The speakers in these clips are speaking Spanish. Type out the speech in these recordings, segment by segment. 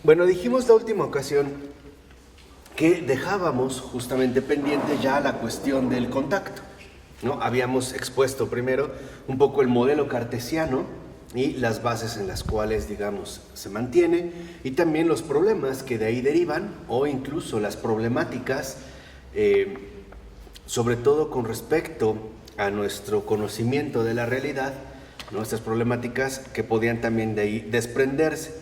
Bueno, dijimos la última ocasión que dejábamos justamente pendiente ya la cuestión del contacto, ¿no? Habíamos expuesto primero un poco el modelo cartesiano y las bases en las cuales, digamos, se mantiene, y también los problemas que de ahí derivan, o incluso las problemáticas, sobre todo con respecto a nuestro conocimiento de la realidad, nuestras problemáticas que podían también de ahí desprenderse.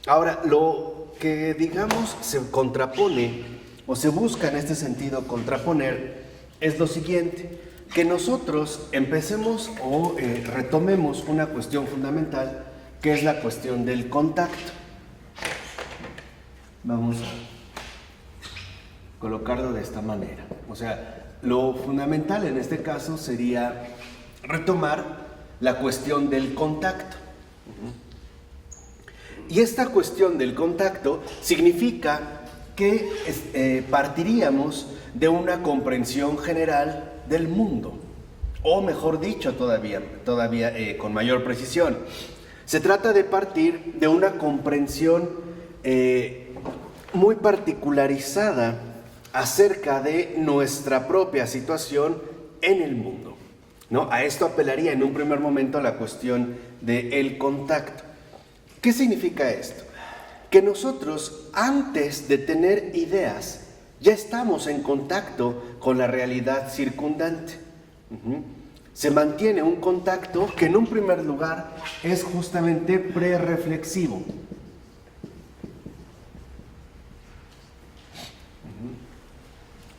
Ahora, lo que, digamos, se contrapone o se busca en este sentido contraponer es lo siguiente: que nosotros empecemos o retomemos una cuestión fundamental, que es la cuestión del contacto. Vamos a colocarlo de esta manera. O sea, lo fundamental en este caso sería retomar la cuestión del contacto. Y esta cuestión del contacto significa que partiríamos de una comprensión general del mundo, o mejor dicho todavía con mayor precisión. Se trata de partir de una comprensión muy particularizada acerca de nuestra propia situación en el mundo, ¿no? A esto apelaría en un primer momento la cuestión del contacto. ¿Qué significa esto? Que nosotros, antes de tener ideas, ya estamos en contacto con la realidad circundante. Se mantiene un contacto que en un primer lugar es justamente prereflexivo.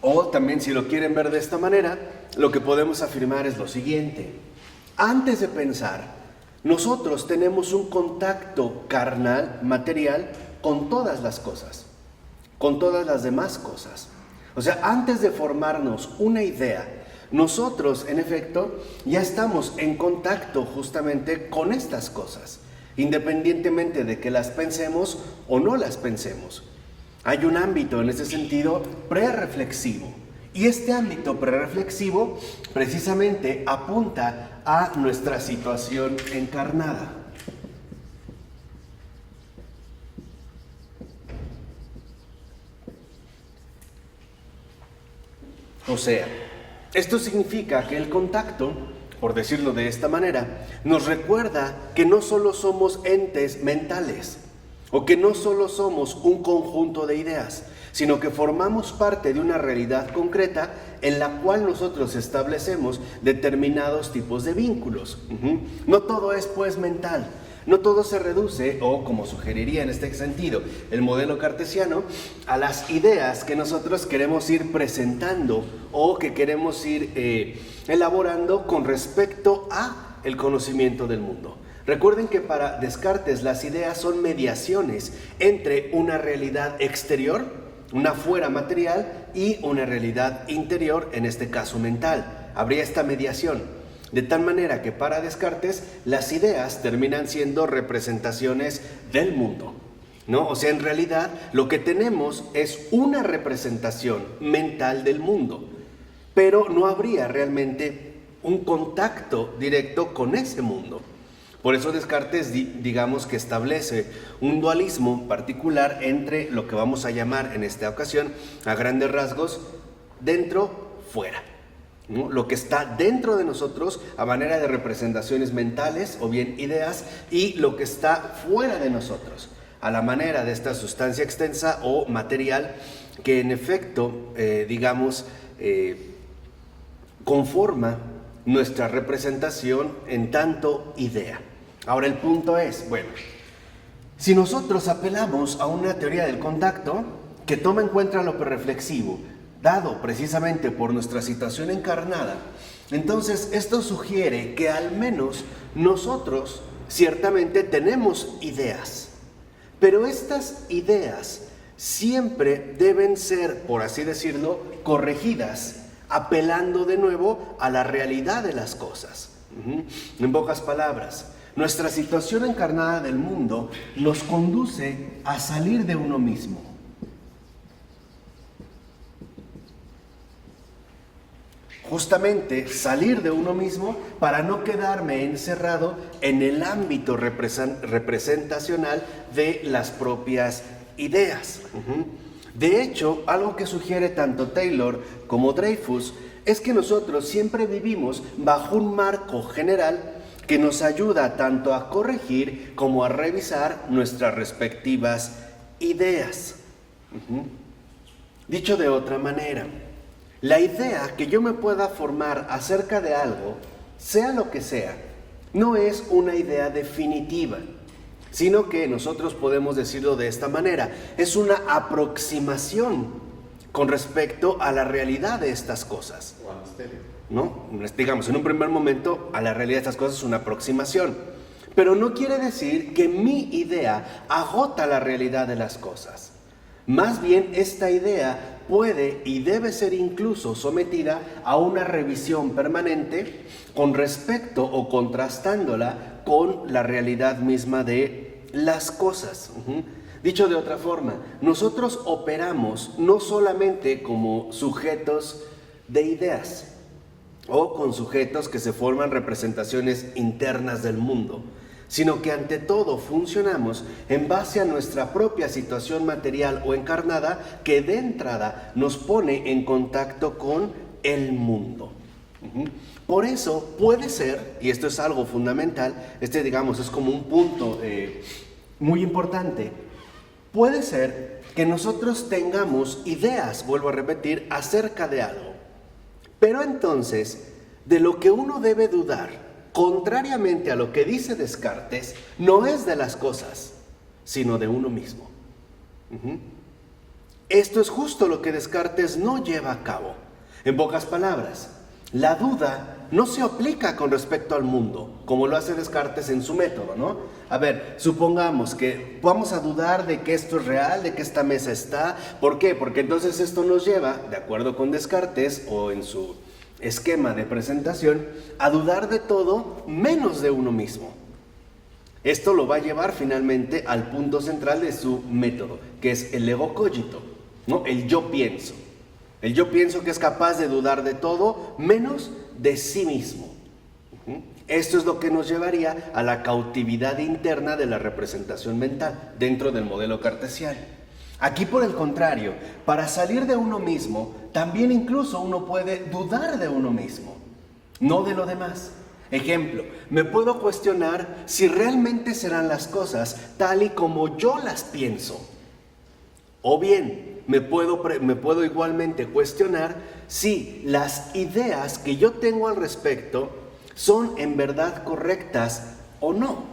O también, si lo quieren ver de esta manera, lo que podemos afirmar es lo siguiente: antes de pensar, nosotros tenemos un contacto carnal, material, con todas las cosas, con todas las demás cosas. O sea, antes de formarnos una idea, nosotros, en efecto, ya estamos en contacto justamente con estas cosas, independientemente de que las pensemos o no las pensemos. Hay un ámbito en ese sentido prerreflexivo, y este ámbito prerreflexivo precisamente apunta a nuestra situación encarnada. O sea, esto significa que el contacto, por decirlo de esta manera, nos recuerda que no solo somos entes mentales, o que no solo somos un conjunto de ideas, sino que formamos parte de una realidad concreta en la cual nosotros establecemos determinados tipos de vínculos. No todo es pues mental, no todo se reduce, o como sugeriría en este sentido el modelo cartesiano, a las ideas que nosotros queremos ir presentando o que queremos ir elaborando con respecto a el conocimiento del mundo. Recuerden que para Descartes las ideas son mediaciones entre una realidad exterior, una fuera material, y una realidad interior, en este caso mental. Habría esta mediación, de tal manera que para Descartes las ideas terminan siendo representaciones del mundo, ¿no? O sea, en realidad lo que tenemos es una representación mental del mundo, pero no habría realmente un contacto directo con ese mundo. Por eso Descartes, digamos que establece un dualismo particular entre lo que vamos a llamar en esta ocasión, a grandes rasgos, dentro-fuera, ¿no? Lo que está dentro de nosotros a manera de representaciones mentales o bien ideas, y lo que está fuera de nosotros a la manera de esta sustancia extensa o material que en efecto, conforma nuestra representación en tanto idea. Ahora el punto es, bueno, si nosotros apelamos a una teoría del contacto que toma en cuenta lo prerreflexivo, dado precisamente por nuestra situación encarnada, entonces esto sugiere que al menos nosotros ciertamente tenemos ideas, pero estas ideas siempre deben ser, por así decirlo, corregidas, apelando de nuevo a la realidad de las cosas. En pocas palabras, nuestra situación encarnada del mundo nos conduce a salir de uno mismo. Justamente salir de uno mismo para no quedarme encerrado en el ámbito representacional de las propias ideas. De hecho, algo que sugiere tanto Taylor como Dreyfus es que nosotros siempre vivimos bajo un marco general que nos ayuda tanto a corregir como a revisar nuestras respectivas ideas. Dicho de otra manera, la idea que yo me pueda formar acerca de algo, sea lo que sea, no es una idea definitiva, sino que nosotros podemos decirlo de esta manera, es una aproximación con respecto a la realidad de estas cosas. ¿No? Digamos, en un primer momento, a la realidad de estas cosas es una aproximación, pero no quiere decir que mi idea agota la realidad de las cosas. Más bien, esta idea puede y debe ser incluso sometida a una revisión permanente con respecto o contrastándola con la realidad misma de las cosas. Dicho de otra forma, nosotros operamos no solamente como sujetos de ideas o con sujetos que se forman representaciones internas del mundo, sino que ante todo funcionamos en base a nuestra propia situación material o encarnada que de entrada nos pone en contacto con el mundo. Por eso puede ser, y esto es algo fundamental, digamos es como un punto muy importante, puede ser que nosotros tengamos ideas, vuelvo a repetir, acerca de algo, pero entonces de lo que uno debe dudar, contrariamente a lo que dice Descartes, no es de las cosas, sino de uno mismo. Esto es justo lo que Descartes no lleva a cabo. En pocas palabras, la duda no se aplica con respecto al mundo, como lo hace Descartes en su método, ¿no? A ver, supongamos que vamos a dudar de que esto es real, de que esta mesa está. ¿Por qué? Porque entonces esto nos lleva, de acuerdo con Descartes o en su esquema de presentación, a dudar de todo menos de uno mismo. Esto lo va a llevar finalmente al punto central de su método, que es el ego cogito, ¿no? El yo pienso. El yo pienso que es capaz de dudar de todo menos de sí mismo. Esto es lo que nos llevaría a la cautividad interna de la representación mental dentro del modelo cartesiano. Aquí, por el contrario, para salir de uno mismo, también incluso uno puede dudar de uno mismo, no de lo demás. Ejemplo, me puedo cuestionar si realmente serán las cosas tal y como yo las pienso. O bien, me puedo igualmente cuestionar si las ideas que yo tengo al respecto son en verdad correctas o no.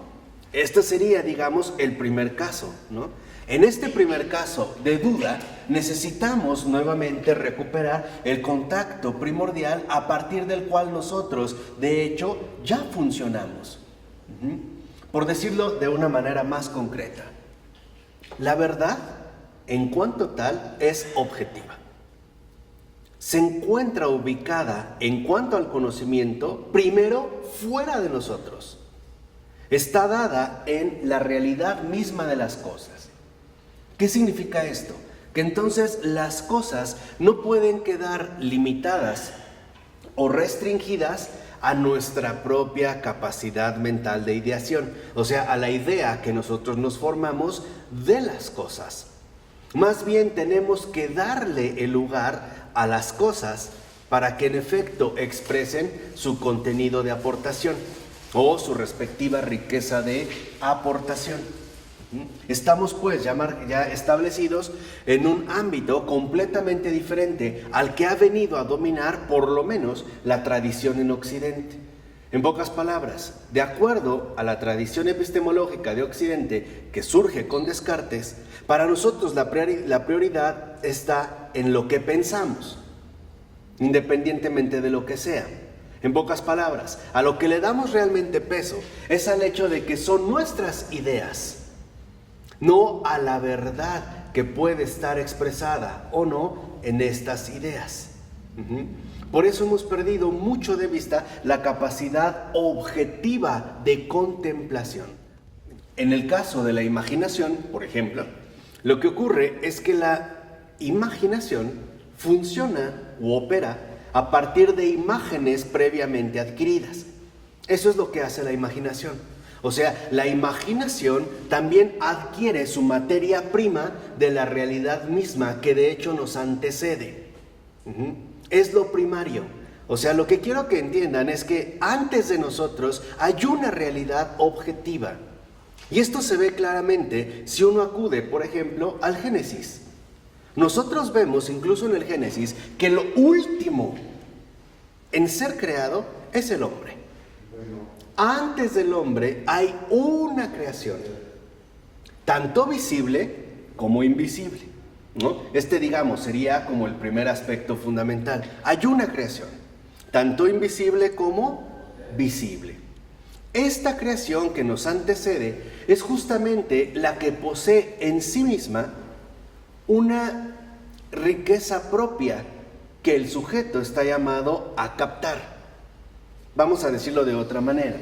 Este sería, digamos, el primer caso, ¿no? En este primer caso de duda, necesitamos nuevamente recuperar el contacto primordial a partir del cual nosotros, de hecho, ya funcionamos. Por decirlo de una manera más concreta, la verdad, en cuanto tal, es objetiva. Se encuentra ubicada, en cuanto al conocimiento, primero fuera de nosotros. Está dada en la realidad misma de las cosas. ¿Qué significa esto? Que entonces las cosas no pueden quedar limitadas o restringidas a nuestra propia capacidad mental de ideación, o sea, a la idea que nosotros nos formamos de las cosas. Más bien tenemos que darle el lugar a las cosas para que en efecto expresen su contenido de aportación o su respectiva riqueza de aportación. Estamos pues ya establecidos en un ámbito completamente diferente al que ha venido a dominar por lo menos la tradición en Occidente. En pocas palabras, de acuerdo a la tradición epistemológica de Occidente que surge con Descartes, para nosotros la prioridad está en lo que pensamos, independientemente de lo que sea. En pocas palabras, a lo que le damos realmente peso es al hecho de que son nuestras ideas, no a la verdad que puede estar expresada o no en estas ideas. Por eso hemos perdido mucho de vista la capacidad objetiva de contemplación. En el caso de la imaginación, por ejemplo, lo que ocurre es que la imaginación funciona u opera a partir de imágenes previamente adquiridas. Eso es lo que hace la imaginación. O sea, la imaginación también adquiere su materia prima de la realidad misma, que de hecho nos antecede. Es lo primario. O sea, lo que quiero que entiendan es que antes de nosotros hay una realidad objetiva. Y esto se ve claramente si uno acude, por ejemplo, al Génesis. Nosotros vemos, incluso en el Génesis, que lo último en ser creado es el hombre. Antes del hombre hay una creación, tanto visible como invisible, ¿no? Digamos, sería como el primer aspecto fundamental. Hay una creación, tanto invisible como visible. Esta creación que nos antecede es justamente la que posee en sí misma una riqueza propia que el sujeto está llamado a captar. Vamos a decirlo de otra manera.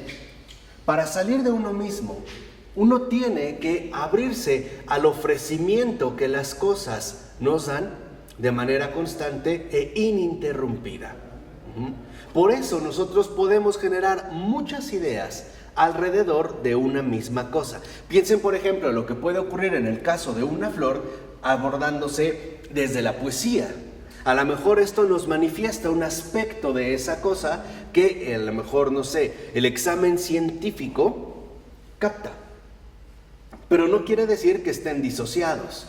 Para salir de uno mismo, uno tiene que abrirse al ofrecimiento que las cosas nos dan de manera constante e ininterrumpida. Por eso nosotros podemos generar muchas ideas alrededor de una misma cosa. Piensen, por ejemplo, lo que puede ocurrir en el caso de una flor abordándose desde la poesía. A lo mejor esto nos manifiesta un aspecto de esa cosa que a lo mejor, no sé, el examen científico capta. Pero no quiere decir que estén disociados.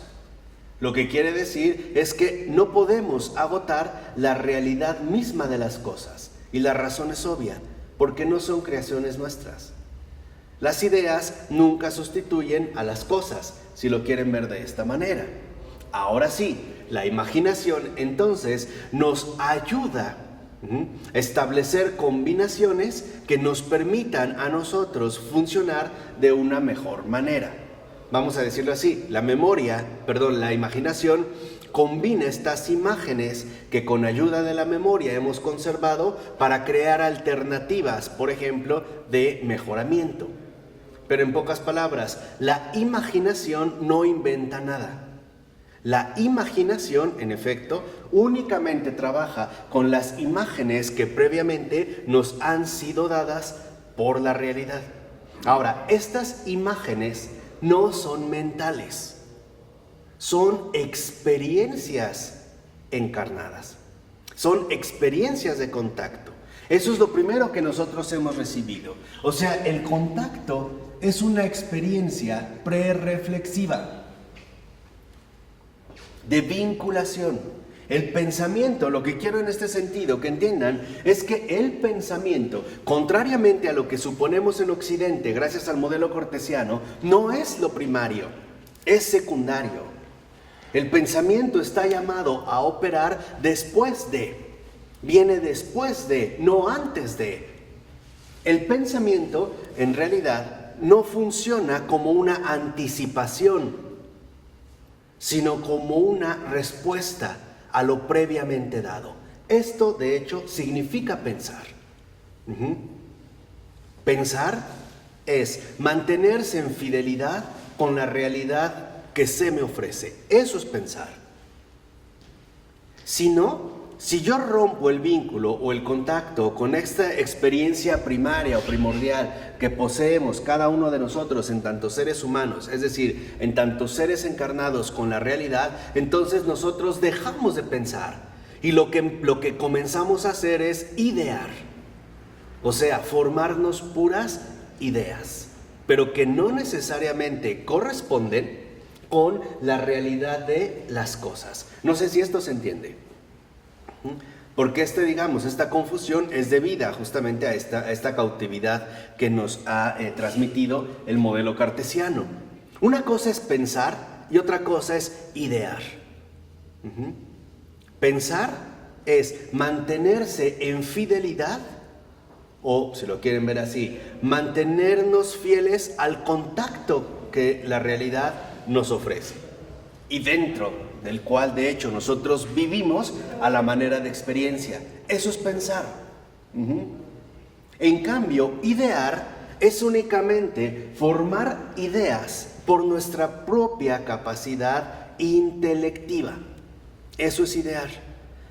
Lo que quiere decir es que no podemos agotar la realidad misma de las cosas. Y la razón es obvia, porque no son creaciones nuestras. Las ideas nunca sustituyen a las cosas, si lo quieren ver de esta manera. Ahora sí, la imaginación entonces nos ayuda a establecer combinaciones que nos permitan a nosotros funcionar de una mejor manera. Vamos a decirlo así, la imaginación combina estas imágenes que con ayuda de la memoria hemos conservado para crear alternativas, por ejemplo, de mejoramiento. Pero en pocas palabras, la imaginación no inventa nada. La imaginación, en efecto, únicamente trabaja con las imágenes que previamente nos han sido dadas por la realidad. Ahora, estas imágenes no son mentales, son experiencias encarnadas, son experiencias de contacto. Eso es lo primero que nosotros hemos recibido. O sea, el contacto es una experiencia prerreflexiva de vinculación. El pensamiento, lo que quiero en este sentido que entiendan, es que el pensamiento, contrariamente a lo que suponemos en Occidente, gracias al modelo cartesiano, no es lo primario, es secundario. El pensamiento está llamado a operar después de, viene después de, no antes de. El pensamiento, en realidad, no funciona como una anticipación, sino como una respuesta a lo previamente dado. Esto, de hecho, significa pensar. Pensar es mantenerse en fidelidad con la realidad que se me ofrece. Eso es pensar. Si no, si yo rompo el vínculo o el contacto con esta experiencia primaria o primordial que poseemos cada uno de nosotros en tantos seres humanos, es decir, en tantos seres encarnados con la realidad, entonces nosotros dejamos de pensar y lo que comenzamos a hacer es idear, o sea, formarnos puras ideas, pero que no necesariamente corresponden con la realidad de las cosas. No sé si esto se entiende. Porque esta confusión es debida justamente a esta cautividad que nos ha transmitido el modelo cartesiano. Una cosa es pensar y otra cosa es idear. Pensar es mantenerse en fidelidad, o si lo quieren ver así, mantenernos fieles al contacto que la realidad nos ofrece y dentro del cual de hecho nosotros vivimos a la manera de experiencia. Eso es pensar. En cambio, idear es únicamente formar ideas por nuestra propia capacidad intelectiva. Eso es idear,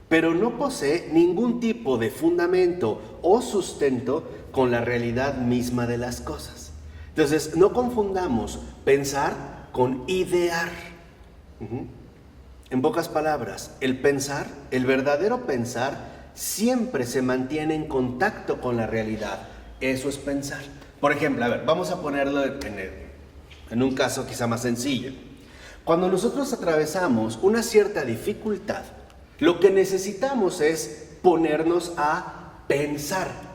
pero no posee ningún tipo de fundamento o sustento con la realidad misma de las cosas. Entonces, no confundamos pensar con idear. En pocas palabras, el pensar, el verdadero pensar, siempre se mantiene en contacto con la realidad. Eso es pensar. Por ejemplo, a ver, vamos a ponerlo en un caso quizá más sencillo. Cuando nosotros atravesamos una cierta dificultad, lo que necesitamos es ponernos a pensar.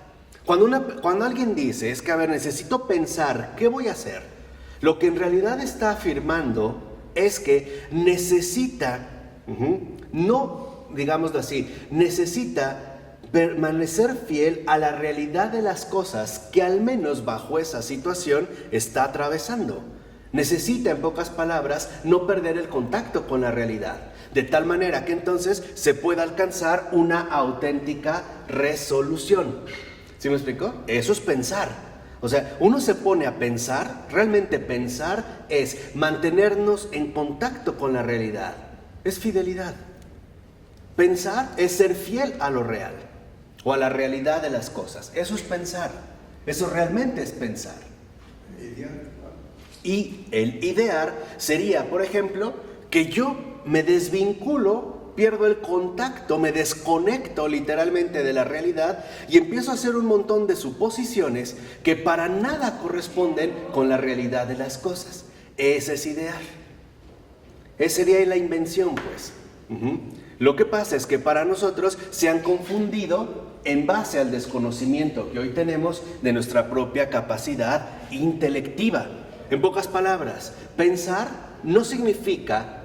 Cuando alguien dice, es que a ver, necesito pensar, ¿qué voy a hacer? Lo que en realidad está afirmando es que necesita, no, digámoslo así, necesita permanecer fiel a la realidad de las cosas que al menos bajo esa situación está atravesando. Necesita, en pocas palabras, no perder el contacto con la realidad, de tal manera que entonces se pueda alcanzar una auténtica resolución. ¿Sí me explico? Eso es pensar. O sea, uno se pone a pensar, realmente pensar es mantenernos en contacto con la realidad. Es fidelidad. Pensar es ser fiel a lo real o a la realidad de las cosas. Eso es pensar. Eso realmente es pensar. Y el idear sería, por ejemplo, que yo me desvinculo, pierdo el contacto, me desconecto literalmente de la realidad y empiezo a hacer un montón de suposiciones que para nada corresponden con la realidad de las cosas. Ese es idear. Esa sería la invención, pues. Lo que pasa es que para nosotros se han confundido en base al desconocimiento que hoy tenemos de nuestra propia capacidad intelectiva. En pocas palabras, pensar no significa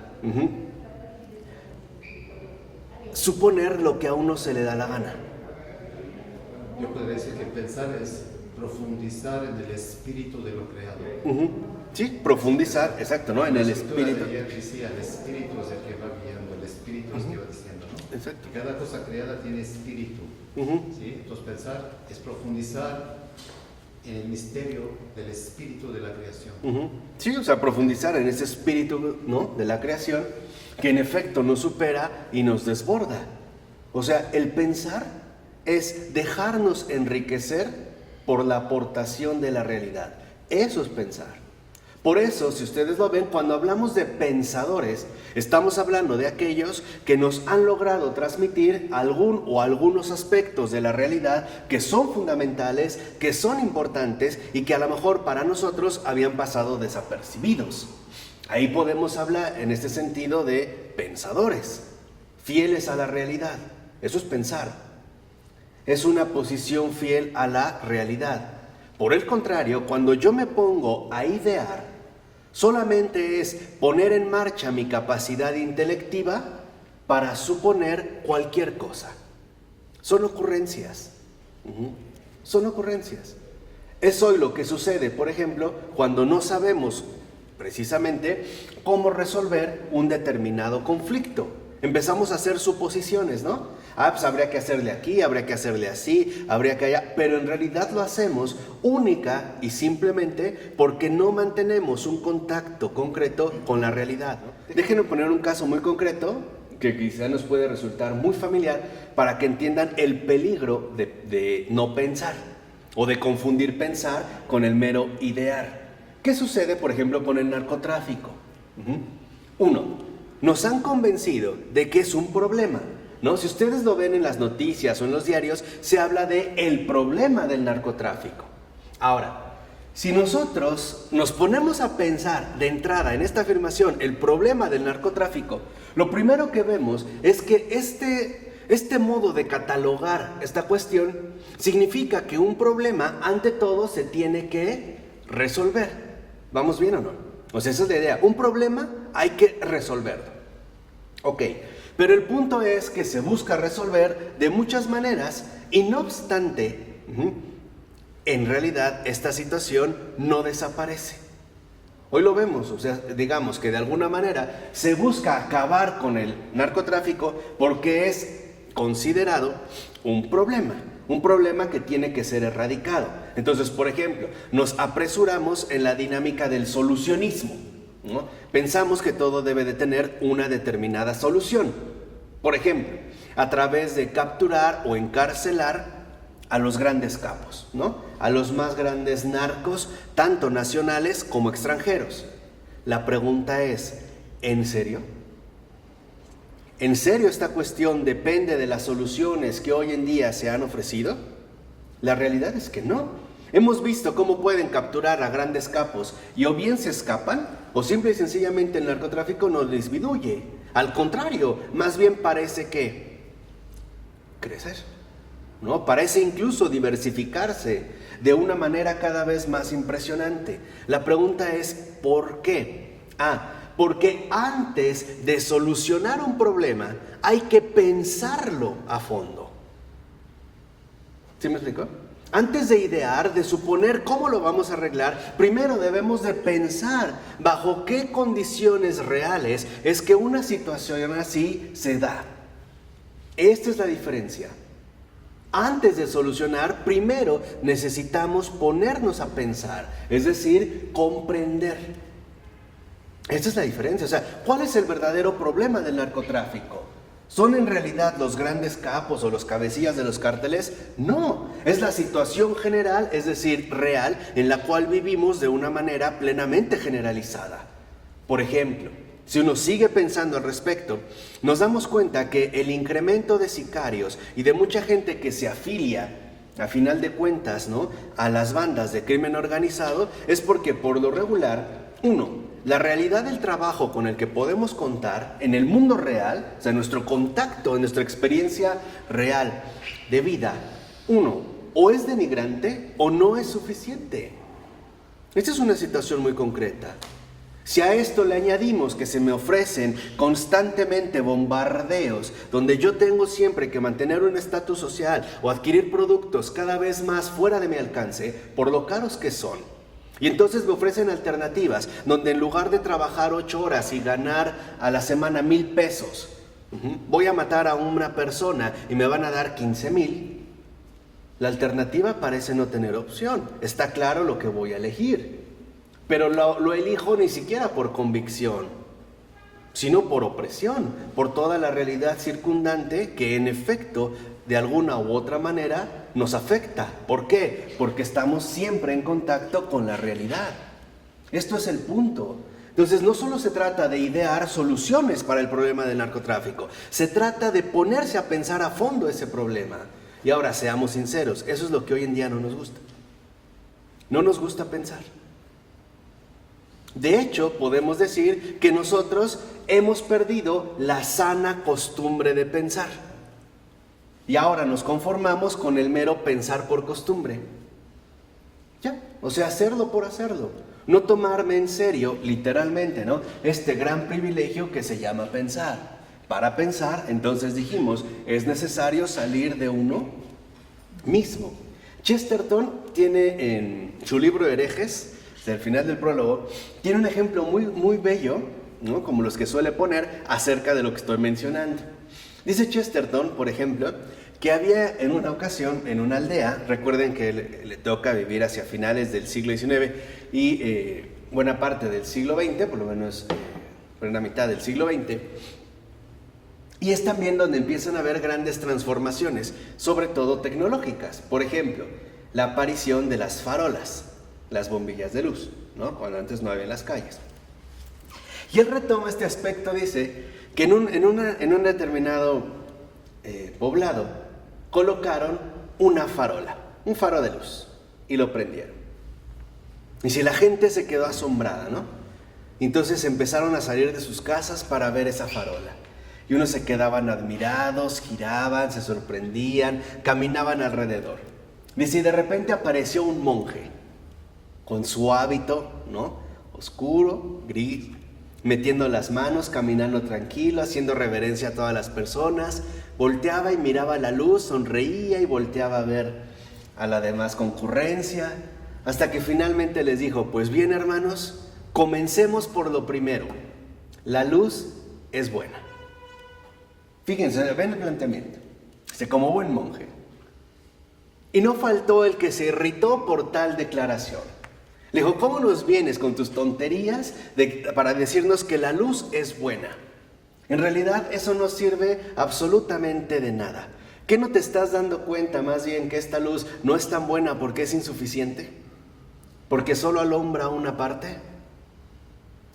suponer lo que a uno se le da la gana. Yo podría decir que pensar es profundizar en el espíritu de lo creado. Sí, profundizar, exacto, ¿no? En el espíritu. Ayer decía, el espíritu es el que va guiando, el espíritu es el que va diciendo, ¿no? Exacto. Y cada cosa creada tiene espíritu. ¿Sí? Entonces pensar es profundizar en el misterio del espíritu de la creación. Sí, o sea, profundizar en ese espíritu, ¿no?, de la creación, que en efecto nos supera y nos desborda. O sea, el pensar es dejarnos enriquecer por la aportación de la realidad. Eso es pensar. Por eso, si ustedes lo ven, cuando hablamos de pensadores, estamos hablando de aquellos que nos han logrado transmitir algunos aspectos de la realidad que son fundamentales, que son importantes y que a lo mejor para nosotros habían pasado desapercibidos. Ahí podemos hablar en este sentido de pensadores, fieles a la realidad. Eso es pensar. Es una posición fiel a la realidad. Por el contrario, cuando yo me pongo a idear, solamente es poner en marcha mi capacidad intelectiva para suponer cualquier cosa. Son ocurrencias. Son ocurrencias. Es hoy lo que sucede, por ejemplo, cuando no sabemos precisamente cómo resolver un determinado conflicto. Empezamos a hacer suposiciones, ¿no? Pues habría que hacerle aquí, habría que hacerle así, habría que allá, pero en realidad lo hacemos única y simplemente porque no mantenemos un contacto concreto con la realidad, ¿no? Déjenme poner un caso muy concreto que quizá nos puede resultar muy familiar para que entiendan el peligro de no pensar o de confundir pensar con el mero idear. ¿Qué sucede, por ejemplo, con el narcotráfico? Uno, nos han convencido de que es un problema, ¿no? Si ustedes lo ven en las noticias o en los diarios, se habla de el problema del narcotráfico. Ahora, si nosotros nos ponemos a pensar de entrada en esta afirmación, el problema del narcotráfico, lo primero que vemos es que este modo de catalogar esta cuestión significa que un problema, ante todo, se tiene que resolver. ¿Vamos bien o no? O sea, esa es la idea. Un problema hay que resolverlo. Ok, pero el punto es que se busca resolver de muchas maneras y no obstante, en realidad esta situación no desaparece. Hoy lo vemos, o sea, digamos que de alguna manera se busca acabar con el narcotráfico porque es considerado un problema que tiene que ser erradicado. Entonces, por ejemplo, nos apresuramos en la dinámica del solucionismo, ¿no? Pensamos que todo debe de tener una determinada solución. Por ejemplo, a través de capturar o encarcelar a los grandes capos, ¿no? A los más grandes narcos, tanto nacionales como extranjeros. La pregunta es, ¿en serio? ¿En serio esta cuestión depende de las soluciones que hoy en día se han ofrecido? La realidad es que no. Hemos visto cómo pueden capturar a grandes capos y o bien se escapan o simple y sencillamente el narcotráfico no disminuye. Al contrario, más bien parece que crecer, ¿no? Parece incluso diversificarse de una manera cada vez más impresionante. La pregunta es, ¿por qué? Porque antes de solucionar un problema hay que pensarlo a fondo. ¿Sí me explico? Antes de idear, de suponer cómo lo vamos a arreglar, primero debemos de pensar bajo qué condiciones reales es que una situación así se da. Esta es la diferencia. Antes de solucionar, primero necesitamos ponernos a pensar, es decir, comprender. Esta es la diferencia. O sea, ¿cuál es el verdadero problema del narcotráfico? ¿Son en realidad los grandes capos o los cabecillas de los cárteles? No, es la situación general, es decir, real, en la cual vivimos de una manera plenamente generalizada. Por ejemplo, si uno sigue pensando al respecto, nos damos cuenta que el incremento de sicarios y de mucha gente que se afilia, a final de cuentas, ¿no?, a las bandas de crimen organizado, es porque por lo regular, la realidad del trabajo con el que podemos contar en el mundo real, o sea, nuestro contacto, en nuestra experiencia real de vida, o es denigrante o no es suficiente. Esta es una situación muy concreta. Si a esto le añadimos que se me ofrecen constantemente bombardeos, donde yo tengo siempre que mantener un estatus social o adquirir productos cada vez más fuera de mi alcance, por lo caros que son, y entonces me ofrecen alternativas, donde en lugar de trabajar 8 horas y ganar a la semana 1,000 pesos, voy a matar a una persona y me van a dar 15,000, la alternativa parece no tener opción. Está claro lo que voy a elegir, pero lo elijo ni siquiera por convicción, sino por opresión, por toda la realidad circundante que en efecto, de alguna u otra manera, nos afecta. ¿Por qué? Porque estamos siempre en contacto con la realidad. Esto es el punto. Entonces, no solo se trata de idear soluciones para el problema del narcotráfico, se trata de ponerse a pensar a fondo ese problema. Y ahora, seamos sinceros, eso es lo que hoy en día no nos gusta. No nos gusta pensar. De hecho, podemos decir que nosotros hemos perdido la sana costumbre de pensar. Y ahora nos conformamos con el mero pensar por costumbre. Ya, o sea, hacerlo por hacerlo. No tomarme en serio, literalmente, ¿no?, este gran privilegio que se llama pensar. Para pensar, entonces dijimos, es necesario salir de uno mismo. Chesterton tiene en su libro Herejes, al final del prólogo, tiene un ejemplo muy bello, ¿no?, como los que suele poner acerca de lo que estoy mencionando. Dice Chesterton, por ejemplo, que había en una ocasión en una aldea, recuerden que le toca vivir hacia finales del siglo XIX y buena parte del siglo XX, por lo menos por una mitad del siglo XX, y es también donde empiezan a haber grandes transformaciones, sobre todo tecnológicas. Por ejemplo, la aparición de las farolas, las bombillas de luz, ¿no?, cuando antes no había en las calles. Y él retoma este aspecto, dice que en un determinado poblado colocaron una farola, un faro de luz, y lo prendieron. Y si la gente se quedó asombrada, ¿no? Entonces empezaron a salir de sus casas para ver esa farola. Y unos se quedaban admirados, giraban, se sorprendían, caminaban alrededor. Dice, y de repente apareció un monje, con su hábito, ¿no?, oscuro, gris, metiendo las manos, caminando tranquilo, haciendo reverencia a todas las personas, volteaba y miraba la luz, sonreía y volteaba a ver a la demás concurrencia, hasta que finalmente les dijo, pues bien, hermanos, comencemos por lo primero, la luz es buena. Fíjense, ven el planteamiento, como buen monje. Y no faltó el que se irritó por tal declaración. Le dijo, ¿cómo nos vienes con tus tonterías para decirnos que la luz es buena? En realidad eso no sirve absolutamente de nada. ¿Qué no te estás dando cuenta más bien que esta luz no es tan buena porque es insuficiente? ¿Porque solo alumbra una parte?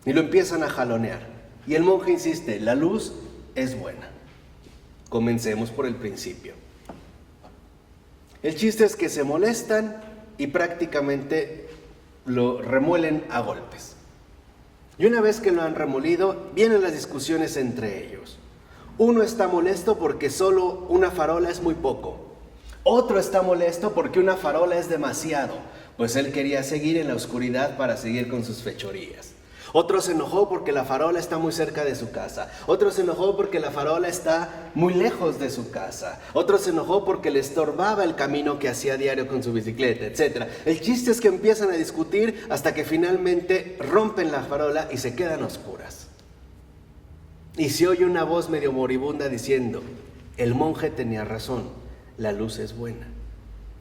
Y lo empiezan a jalonear. Y el monje insiste, la luz es buena. Comencemos por el principio. El chiste es que se molestan y prácticamente lo remuelen a golpes. Y una vez que lo han remolido, vienen las discusiones entre ellos. Uno está molesto porque solo una farola es muy poco. Otro está molesto porque una farola es demasiado, pues él quería seguir en la oscuridad para seguir con sus fechorías. Otro se enojó porque la farola está muy cerca de su casa. Otro se enojó porque la farola está muy lejos de su casa. Otro se enojó porque le estorbaba el camino que hacía diario con su bicicleta, etc. El chiste es que empiezan a discutir hasta que finalmente rompen la farola y se quedan a oscuras. Y se oye una voz medio moribunda diciendo, el monje tenía razón, la luz es buena.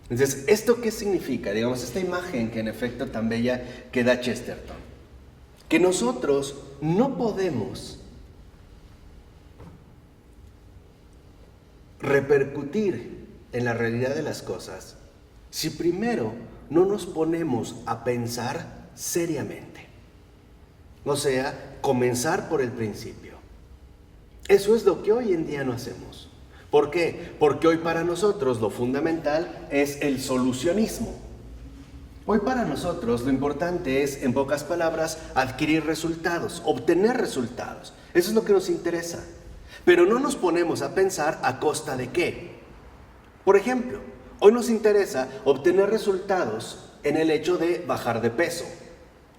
Entonces, ¿esto qué significa? Digamos, esta imagen que en efecto tan bella que da Chesterton. Que nosotros no podemos repercutir en la realidad de las cosas si primero no nos ponemos a pensar seriamente. O sea, comenzar por el principio. Eso es lo que hoy en día no hacemos. ¿Por qué? Porque hoy para nosotros lo fundamental es el solucionismo. Hoy para nosotros lo importante es, en pocas palabras, adquirir resultados, obtener resultados. Eso es lo que nos interesa. Pero no nos ponemos a pensar a costa de qué. Por ejemplo, hoy nos interesa obtener resultados en el hecho de bajar de peso,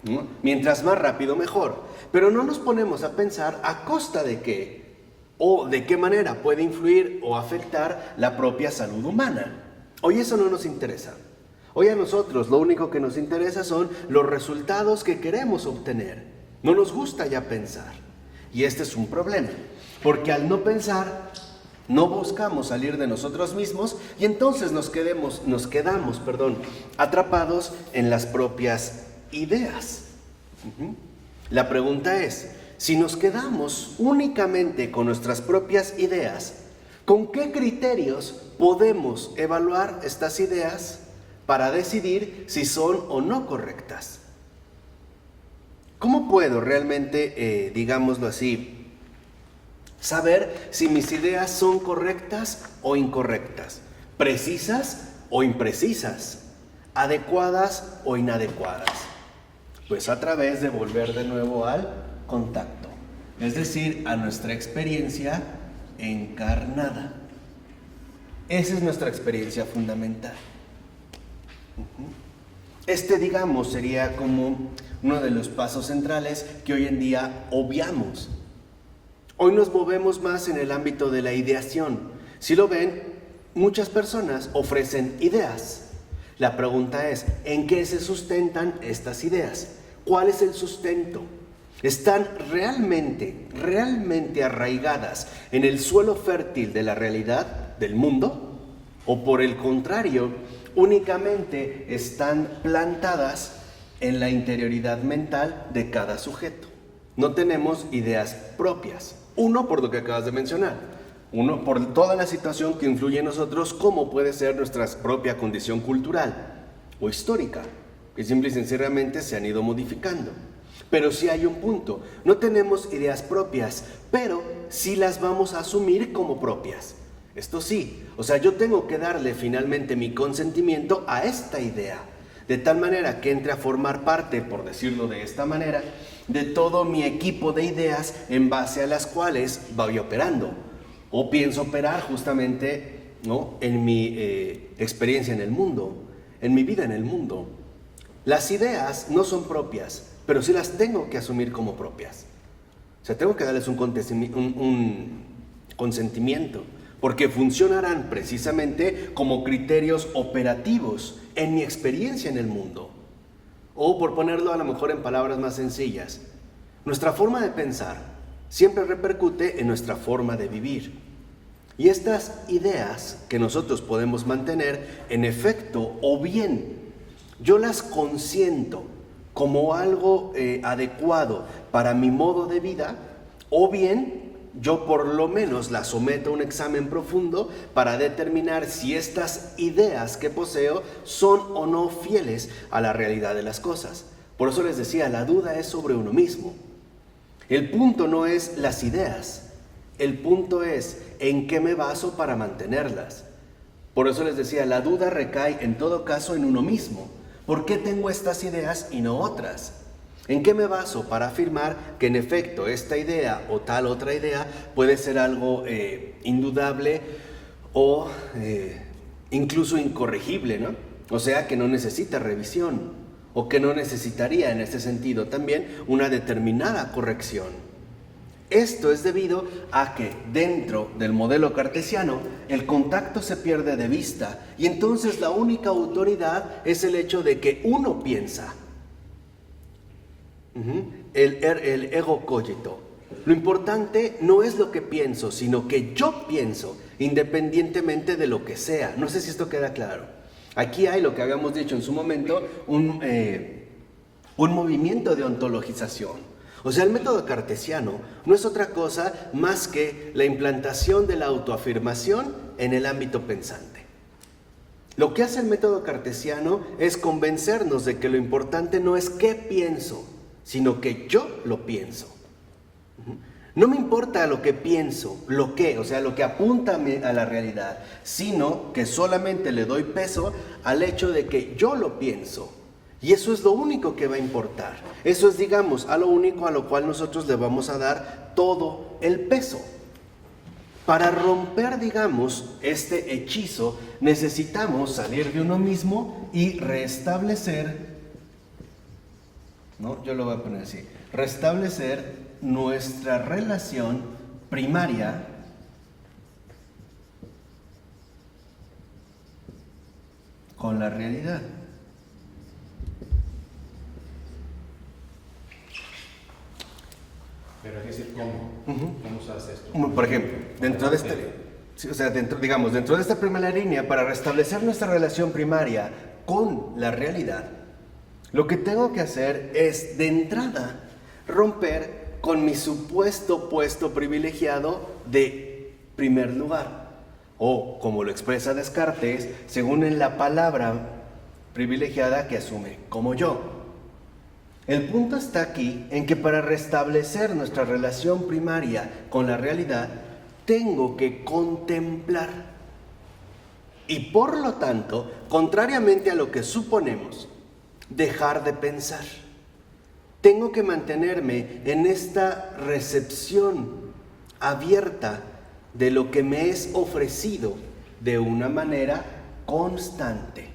¿no? Mientras más rápido mejor. Pero no nos ponemos a pensar a costa de qué o de qué manera puede influir o afectar la propia salud humana. Hoy eso no nos interesa. Hoy a nosotros lo único que nos interesa son los resultados que queremos obtener. No nos gusta ya pensar. Y este es un problema, porque al no pensar, no buscamos salir de nosotros mismos y entonces nos quedamos atrapados en las propias ideas. La pregunta es, si nos quedamos únicamente con nuestras propias ideas, ¿con qué criterios podemos evaluar estas ideas para decidir si son o no correctas? ¿Cómo puedo realmente, digámoslo así, saber si mis ideas son correctas o incorrectas, precisas o imprecisas, adecuadas o inadecuadas? Pues a través de volver de nuevo al contacto, es decir, a nuestra experiencia encarnada. Esa es nuestra experiencia fundamental. Este, digamos, sería como uno de los pasos centrales que hoy en día obviamos. Hoy nos movemos más en el ámbito de la ideación. Si lo ven, muchas personas ofrecen ideas. La pregunta es, ¿en qué se sustentan estas ideas? ¿Cuál es el sustento? ¿Están realmente arraigadas en el suelo fértil de la realidad del mundo? ¿O por el contrario, únicamente están plantadas en la interioridad mental de cada sujeto? No tenemos ideas propias. Uno, por lo que acabas de mencionar. Uno, por toda la situación que influye en nosotros, como puede ser nuestra propia condición cultural o histórica, que simple y sencillamente se han ido modificando. Pero sí hay un punto. No tenemos ideas propias, pero sí las vamos a asumir como propias. Esto sí, o sea, yo tengo que darle finalmente mi consentimiento a esta idea, de tal manera que entre a formar parte, por decirlo de esta manera, de todo mi equipo de ideas en base a las cuales voy operando, o pienso operar justamente, ¿no?, en mi experiencia en el mundo, en mi vida en el mundo. Las ideas no son propias, pero sí las tengo que asumir como propias. O sea, tengo que darles un consentimiento, porque funcionarán precisamente como criterios operativos en mi experiencia en el mundo. O, por ponerlo a lo mejor en palabras más sencillas, nuestra forma de pensar siempre repercute en nuestra forma de vivir. Y estas ideas que nosotros podemos mantener, en efecto, o bien yo las consiento como algo adecuado para mi modo de vida, o bien yo por lo menos la someto a un examen profundo para determinar si estas ideas que poseo son o no fieles a la realidad de las cosas. Por eso les decía, la duda es sobre uno mismo. El punto no es las ideas, el punto es en qué me baso para mantenerlas. Por eso les decía, la duda recae en todo caso en uno mismo. ¿Por qué tengo estas ideas y no otras? ¿En qué me baso para afirmar que en efecto esta idea o tal otra idea puede ser algo indudable o incluso incorregible, ¿no? O sea, que no necesita revisión o que no necesitaría en este sentido también una determinada corrección. Esto es debido a que dentro del modelo cartesiano el contacto se pierde de vista y entonces la única autoridad es el hecho de que uno piensa. El ego cogito. Lo importante no es lo que pienso, sino que yo pienso, independientemente de lo que sea. No sé si esto queda claro. Aquí hay lo que habíamos dicho en su momento, un movimiento de ontologización. O sea, el método cartesiano no es otra cosa más que la implantación de la autoafirmación en el ámbito pensante. Lo que hace el método cartesiano es convencernos de que lo importante no es qué pienso, sino que yo lo pienso. No me importa lo que pienso, o sea, lo que apunta a la realidad, sino que solamente le doy peso al hecho de que yo lo pienso. Y eso es lo único que va a importar. Eso es, digamos, a lo único a lo cual nosotros le vamos a dar todo el peso. Para romper, digamos, este hechizo, necesitamos salir de uno mismo y restablecer, ¿no? Yo lo voy a poner así, restablecer nuestra relación primaria con la realidad. Pero es decir, ¿cómo? ¿Cómo se hace esto? Por ejemplo, dentro de esta primera línea, para restablecer nuestra relación primaria con la realidad, lo que tengo que hacer es, de entrada, romper con mi supuesto puesto privilegiado de primer lugar. O, como lo expresa Descartes, según en la palabra privilegiada que asume como yo. El punto está aquí en que para restablecer nuestra relación primaria con la realidad, tengo que contemplar. Y por lo tanto, contrariamente a lo que suponemos, dejar de pensar. Tengo que mantenerme en esta recepción abierta de lo que me es ofrecido de una manera constante.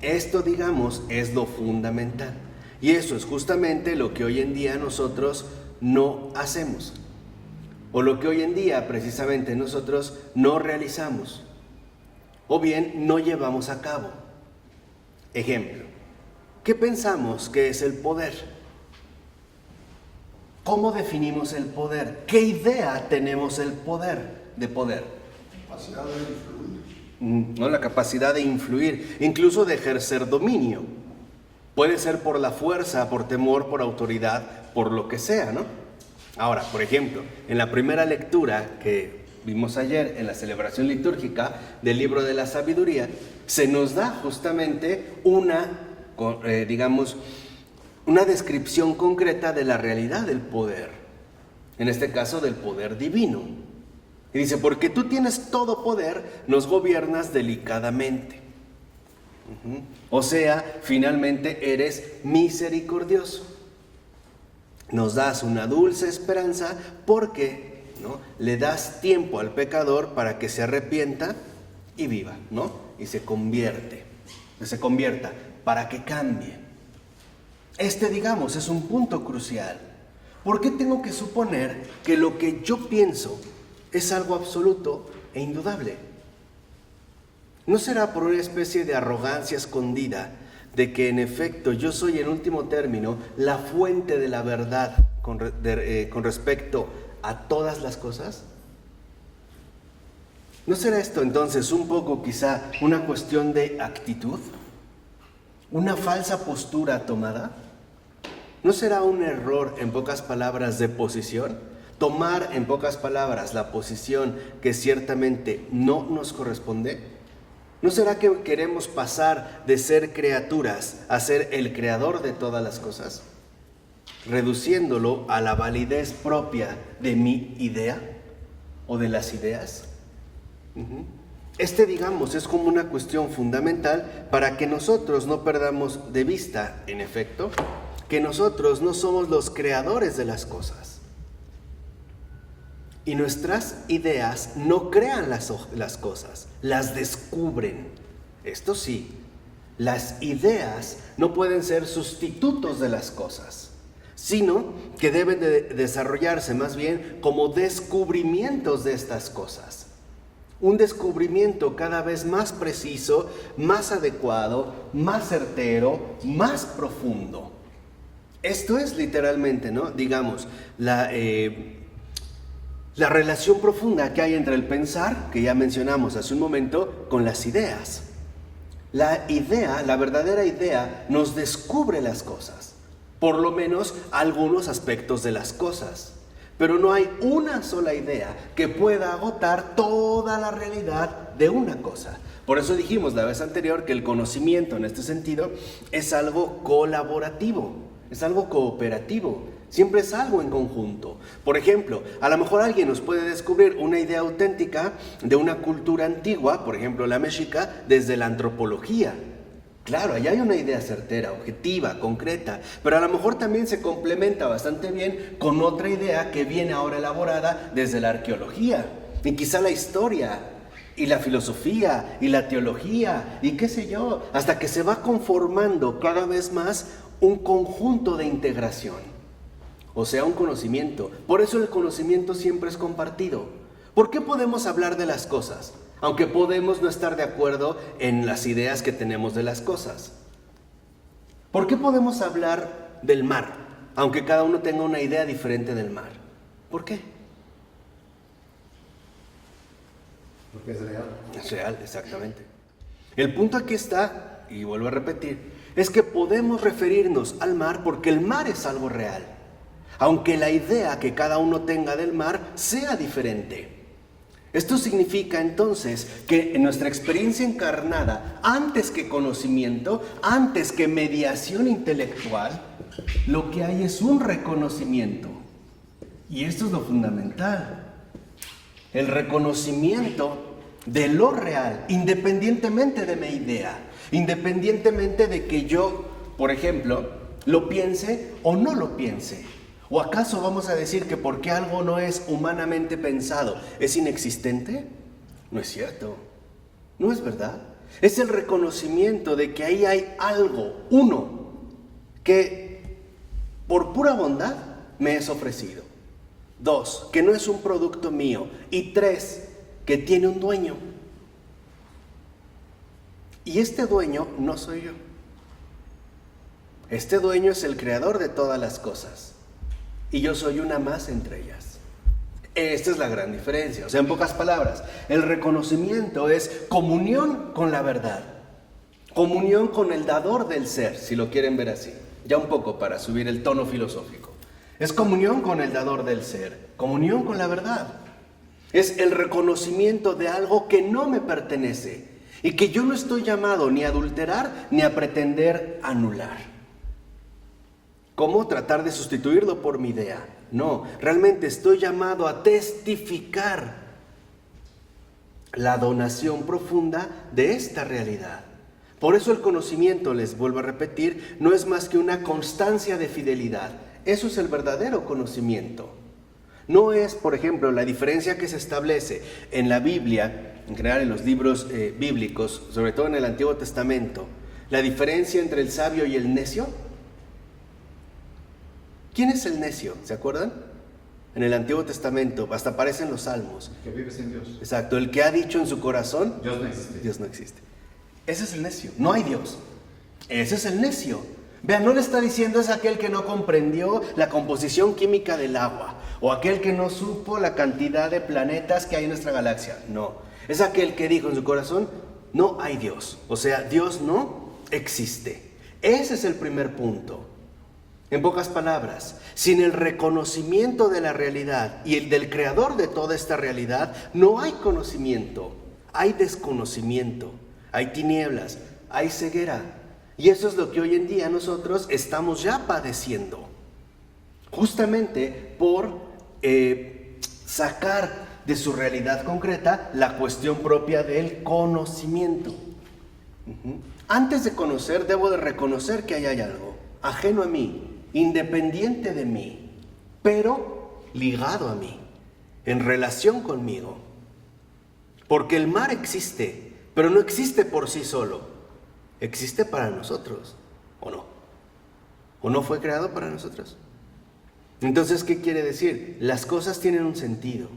Esto, digamos, es lo fundamental. Y eso es justamente lo que hoy en día nosotros no hacemos. O lo que hoy en día precisamente nosotros no realizamos. O bien no llevamos a cabo. Ejemplo, ¿qué pensamos que es el poder? ¿Cómo definimos el poder? ¿Qué idea tenemos de poder? Capacidad de influir. No, la capacidad de influir, incluso de ejercer dominio. Puede ser por la fuerza, por temor, por autoridad, por lo que sea, ¿no? Ahora, por ejemplo, en la primera lectura que vimos ayer en la celebración litúrgica del libro de la sabiduría, se nos da justamente una descripción concreta de la realidad del poder, en este caso del poder divino. Y dice, porque tú tienes todo poder, nos gobiernas delicadamente. O sea, finalmente eres misericordioso. Nos das una dulce esperanza porque, ¿no?, le das tiempo al pecador para que se arrepienta y viva, ¿no? Y se convierta, para que cambie. Digamos, es un punto crucial. ¿Por qué tengo que suponer que lo que yo pienso es algo absoluto e indudable? ¿No será por una especie de arrogancia escondida de que en efecto yo soy en último término la fuente de la verdad con respecto a todas las cosas? ¿No será esto entonces un poco quizá una cuestión de actitud? ¿Una falsa postura tomada? ¿No será un error, en pocas palabras, de posición? tomar, en pocas palabras, la posición que ciertamente no nos corresponde? ¿No será que queremos pasar de ser criaturas a ser el creador de todas las cosas, reduciéndolo a la validez propia de mi idea o de las ideas? Digamos, es como una cuestión fundamental para que nosotros no perdamos de vista, en efecto, que nosotros no somos los creadores de las cosas. Y nuestras ideas no crean las cosas, las descubren. Esto sí, las ideas no pueden ser sustitutos de las cosas, sino que deben de desarrollarse más bien como descubrimientos de estas cosas. Un descubrimiento cada vez más preciso, más adecuado, más certero, más profundo. Esto es literalmente, ¿no? Digamos, la relación profunda que hay entre el pensar, que ya mencionamos hace un momento, con las ideas. La idea, la verdadera idea, nos descubre las cosas, por lo menos algunos aspectos de las cosas. Pero no hay una sola idea que pueda agotar toda la realidad de una cosa. Por eso dijimos la vez anterior que el conocimiento en este sentido es algo colaborativo, es algo cooperativo, siempre es algo en conjunto. Por ejemplo, a lo mejor alguien nos puede descubrir una idea auténtica de una cultura antigua, por ejemplo la mexica, desde la antropología. Claro, allá hay una idea certera, objetiva, concreta, pero a lo mejor también se complementa bastante bien con otra idea que viene ahora elaborada desde la arqueología, y quizá la historia, y la filosofía, y la teología, y qué sé yo, hasta que se va conformando cada vez más un conjunto de integración, o sea, un conocimiento. Por eso el conocimiento siempre es compartido. ¿Por qué podemos hablar de las cosas? Aunque podemos no estar de acuerdo en las ideas que tenemos de las cosas. ¿Por qué podemos hablar del mar? Aunque cada uno tenga una idea diferente del mar. ¿Por qué? Porque es real. Es real, exactamente. El punto aquí está, y vuelvo a repetir, es que podemos referirnos al mar porque el mar es algo real. Aunque la idea que cada uno tenga del mar sea diferente. Esto significa entonces que en nuestra experiencia encarnada, antes que conocimiento, antes que mediación intelectual, lo que hay es un reconocimiento. Y esto es lo fundamental. El reconocimiento de lo real, independientemente de mi idea, independientemente de que yo, por ejemplo, lo piense o no lo piense. ¿O acaso vamos a decir que porque algo no es humanamente pensado, es inexistente? No es cierto, no es verdad. Es el reconocimiento de que ahí hay algo, uno, que por pura bondad me es ofrecido. 2, que no es un producto mío. Y 3, que tiene un dueño. Y este dueño no soy yo. Este dueño es el creador de todas las cosas. Y yo soy una más entre ellas. Esta es la gran diferencia. O sea, en pocas palabras, el reconocimiento es comunión con la verdad. Comunión con el dador del ser, si lo quieren ver así. Ya un poco para subir el tono filosófico. Es comunión con el dador del ser. Comunión con la verdad. Es el reconocimiento de algo que no me pertenece. Y que yo no estoy llamado ni a adulterar ni a pretender anular. ¿Cómo? Tratar de sustituirlo por mi idea. No, realmente estoy llamado a testificar la donación profunda de esta realidad. Por eso el conocimiento, les vuelvo a repetir, no es más que una constancia de fidelidad. Eso es el verdadero conocimiento. No es, por ejemplo, la diferencia que se establece en la Biblia, en general en los libros bíblicos, sobre todo en el Antiguo Testamento, la diferencia entre el sabio y el necio. ¿Quién es el necio? ¿Se acuerdan? En el Antiguo Testamento, hasta aparecen los salmos. Que vive sin Dios. Exacto, el que ha dicho en su corazón, Dios no existe. Dios no existe. Ese es el necio, no hay Dios. Ese es el necio. Vean, no le está diciendo es aquel que no comprendió la composición química del agua, o aquel que no supo la cantidad de planetas que hay en nuestra galaxia. No, es aquel que dijo en su corazón, no hay Dios. O sea, Dios no existe. Ese es el primer punto. En pocas palabras, sin el reconocimiento de la realidad y el del creador de toda esta realidad, no hay conocimiento, hay desconocimiento, hay tinieblas, hay ceguera. Y eso es lo que hoy en día nosotros estamos ya padeciendo, justamente por sacar de su realidad concreta la cuestión propia del conocimiento. Antes de conocer, debo de reconocer que ahí hay algo ajeno a mí, independiente de mí, pero ligado a mí, en relación conmigo. Porque el mar existe, pero no existe por sí solo, existe para nosotros, ¿o no? ¿O no fue creado para nosotros? Entonces, ¿qué quiere decir? Las cosas tienen un sentido.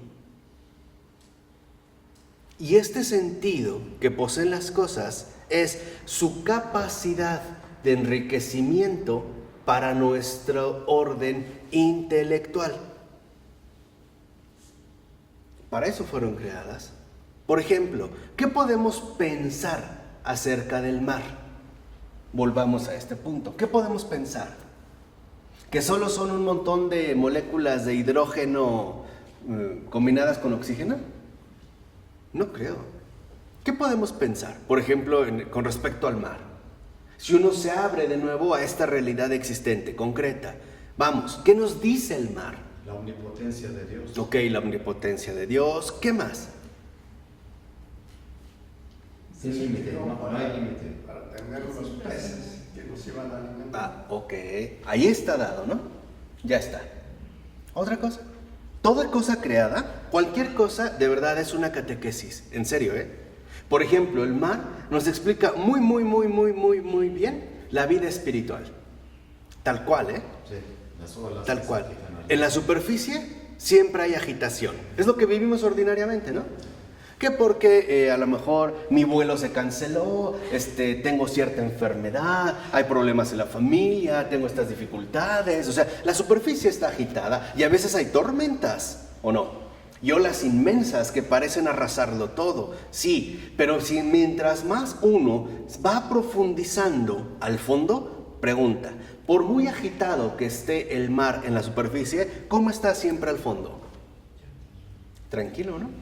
Y este sentido que poseen las cosas es su capacidad de enriquecimiento para nuestro orden intelectual. Para eso fueron creadas. Por ejemplo, ¿qué podemos pensar acerca del mar? Volvamos a este punto. ¿Qué podemos pensar? ¿Que solo son un montón de moléculas de hidrógeno combinadas con oxígeno? No creo. ¿Qué podemos pensar? Por ejemplo, con respecto al mar. Si uno se abre de nuevo a esta realidad existente, concreta. Vamos, ¿qué nos dice el mar? La omnipotencia de Dios. Ok, la omnipotencia de Dios. ¿Qué más? Sin límite, no hay límite. Para tener unos peces que nos iban a alimentar. Ok, ahí está dado, ¿no? Ya está. ¿Otra cosa? Toda cosa creada, cualquier cosa, de verdad es una catequesis. En serio, ¿eh? Por ejemplo, el mar nos explica muy bien la vida espiritual. Tal cual, ¿eh? Sí, las olas. Tal cual. En la superficie siempre hay agitación. Es lo que vivimos ordinariamente, ¿no? Que porque a lo mejor mi vuelo se canceló, tengo cierta enfermedad, hay problemas en la familia, tengo estas dificultades. O sea, la superficie está agitada y a veces hay tormentas, ¿o no? Y olas inmensas que parecen arrasarlo todo. Sí, pero si mientras más uno va profundizando al fondo, pregunta, por muy agitado que esté el mar en la superficie, ¿cómo está siempre al fondo? Tranquilo, ¿no?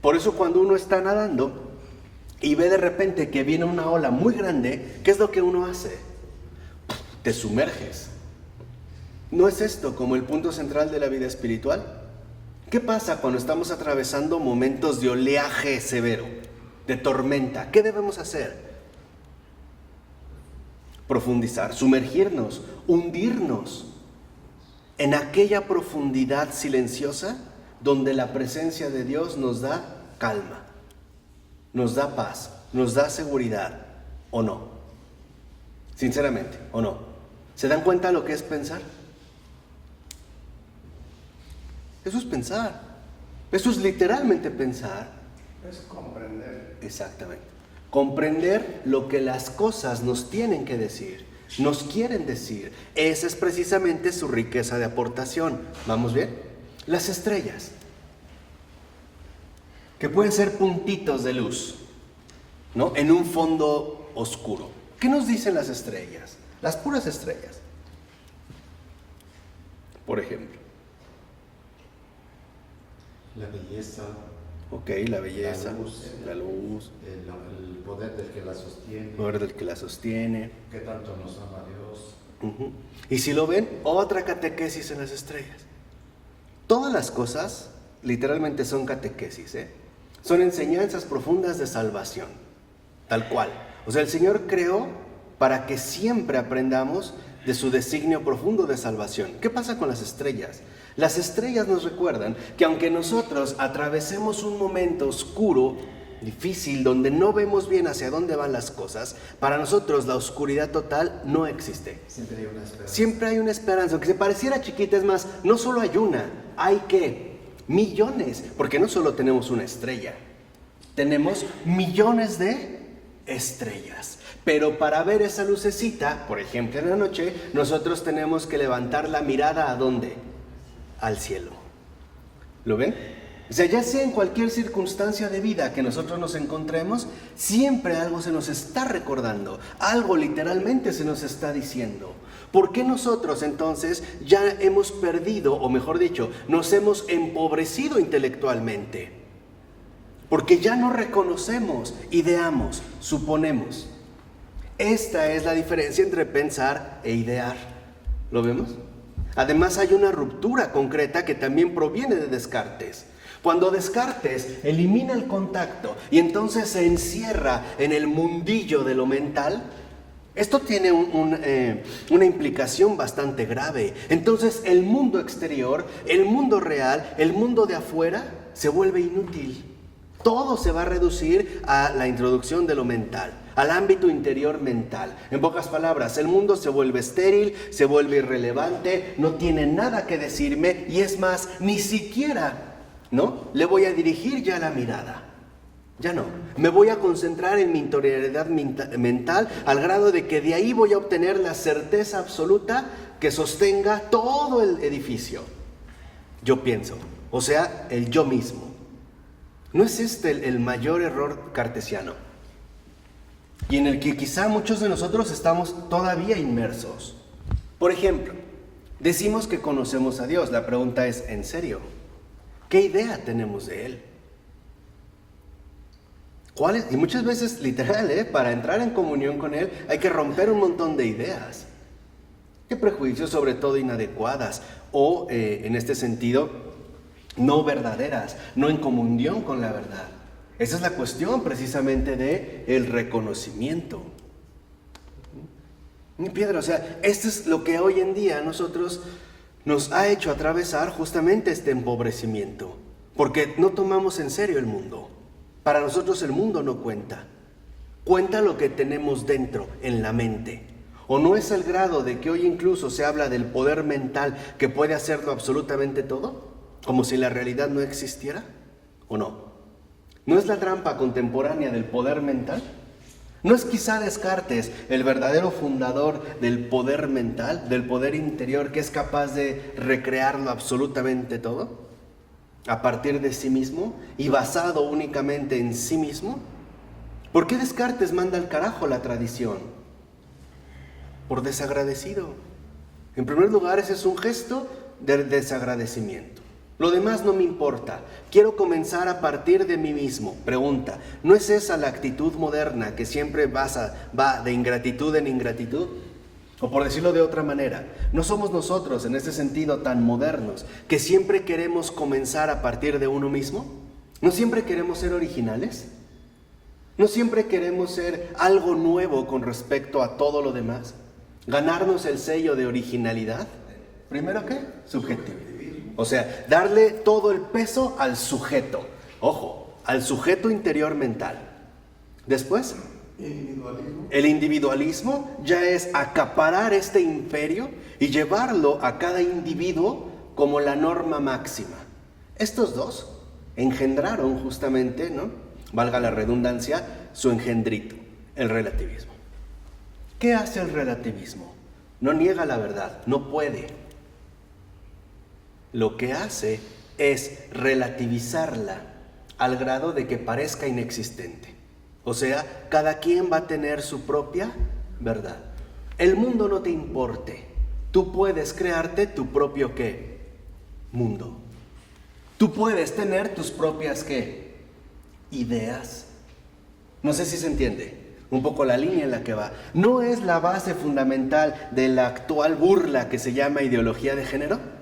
Por eso cuando uno está nadando y ve de repente que viene una ola muy grande, ¿qué es lo que uno hace? Te sumerges. ¿No es esto como el punto central de la vida espiritual? ¿Qué pasa cuando estamos atravesando momentos de oleaje severo, de tormenta? ¿Qué debemos hacer? Profundizar, sumergirnos, hundirnos en aquella profundidad silenciosa donde la presencia de Dios nos da calma, nos da paz, nos da seguridad, ¿o no? Sinceramente, ¿o no? ¿Se dan cuenta lo que es pensar? Eso es pensar. Eso es literalmente pensar. Es comprender. Exactamente. Comprender lo que las cosas nos tienen que decir, nos quieren decir. Esa es precisamente su riqueza de aportación. ¿Vamos bien? Las estrellas, que pueden ser puntitos de luz, ¿no? En un fondo oscuro. ¿Qué nos dicen las estrellas? Las puras estrellas. Por ejemplo. La belleza. Ok, la belleza, la luz, el poder del que la sostiene. el poder del que la sostiene. ¿Qué tanto nos ama Dios? Y si lo ven, otra catequesis en las estrellas. Todas las cosas literalmente son catequesis, ¿eh? Son enseñanzas profundas de salvación, tal cual. O sea, el Señor creó para que siempre aprendamos de su designio profundo de salvación. ¿Qué pasa con las estrellas? Las estrellas nos recuerdan que aunque nosotros atravesemos un momento oscuro, difícil, donde no vemos bien hacia dónde van las cosas, para nosotros la oscuridad total no existe. Siempre hay una esperanza. Siempre hay una esperanza, aunque se pareciera chiquita. Es más, no solo hay una, hay ¿qué? Millones, porque no solo tenemos una estrella, tenemos millones de estrellas. Pero para ver esa lucecita, por ejemplo en la noche, nosotros tenemos que levantar la mirada ¿a dónde? Al cielo. ¿Lo ven? O sea, ya sea en cualquier circunstancia de vida que nosotros nos encontremos, siempre algo se nos está recordando, algo literalmente se nos está diciendo. ¿Por qué nosotros entonces ya hemos perdido, o mejor dicho, nos hemos empobrecido intelectualmente? Porque ya no reconocemos, ideamos, suponemos. Esta es la diferencia entre pensar e idear. ¿Lo vemos? Además hay una ruptura concreta que también proviene de Descartes. Cuando Descartes elimina el contacto y entonces se encierra en el mundillo de lo mental, esto tiene una implicación bastante grave. Entonces el mundo exterior, el mundo real, el mundo de afuera se vuelve inútil. Todo se va a reducir a la introducción de lo mental, al ámbito interior mental. En pocas palabras, el mundo se vuelve estéril, se vuelve irrelevante, no tiene nada que decirme y es más, ni siquiera, ¿no?, le voy a dirigir ya la mirada. Ya no. Me voy a concentrar en mi interioridad mental al grado de que de ahí voy a obtener la certeza absoluta que sostenga todo el edificio. Yo pienso, o sea, el yo mismo. ¿No es este el mayor error cartesiano? Y en el que quizá muchos de nosotros estamos todavía inmersos. Por ejemplo, decimos que conocemos a Dios. La pregunta es, ¿en serio? ¿Qué idea tenemos de Él? ¿Cuál es? Y muchas veces, literal, para entrar en comunión con Él hay que romper un montón de ideas. ¿Qué prejuicios, sobre todo inadecuadas? O, en este sentido, no verdaderas, no en comunión con la verdad. Esa es la cuestión precisamente del reconocimiento. Piedra, o sea, esto es lo que hoy en día a nosotros nos ha hecho atravesar justamente este empobrecimiento, porque no tomamos en serio el mundo. Para nosotros el mundo no cuenta. Cuenta lo que tenemos dentro, en la mente. ¿O no es el grado de que hoy incluso se habla del poder mental que puede hacerlo absolutamente todo? ¿Como si la realidad no existiera? ¿O no? ¿No es la trampa contemporánea del poder mental? ¿No es quizá Descartes el verdadero fundador del poder mental, del poder interior que es capaz de recrearlo absolutamente todo? ¿A partir de sí mismo y basado únicamente en sí mismo? ¿Por qué Descartes manda al carajo la tradición? Por desagradecido. En primer lugar, ese es un gesto de desagradecimiento. Lo demás no me importa. Quiero comenzar a partir de mí mismo. Pregunta, ¿no es esa la actitud moderna que siempre va de ingratitud en ingratitud? O por decirlo de otra manera, ¿no somos nosotros en ese sentido tan modernos que siempre queremos comenzar a partir de uno mismo? ¿No siempre queremos ser originales? ¿No siempre queremos ser algo nuevo con respecto a todo lo demás? ¿Ganarnos el sello de originalidad? ¿Primero qué? Subjetivo. O sea, darle todo el peso al sujeto. Ojo, al sujeto interior mental. Después, el individualismo ya es acaparar este imperio y llevarlo a cada individuo como la norma máxima. Estos dos engendraron justamente, ¿no?, valga la redundancia, su engendrito, el relativismo. ¿Qué hace el relativismo? No niega la verdad, no puede. Lo que hace es relativizarla al grado de que parezca inexistente. O sea, cada quien va a tener su propia verdad. El mundo no te importe. Tú puedes crearte tu propio ¿qué? Mundo. Tú puedes tener tus propias ¿qué? Ideas. No sé si se entiende un poco la línea en la que va. ¿No es la base fundamental de la actual burla que se llama ideología de género?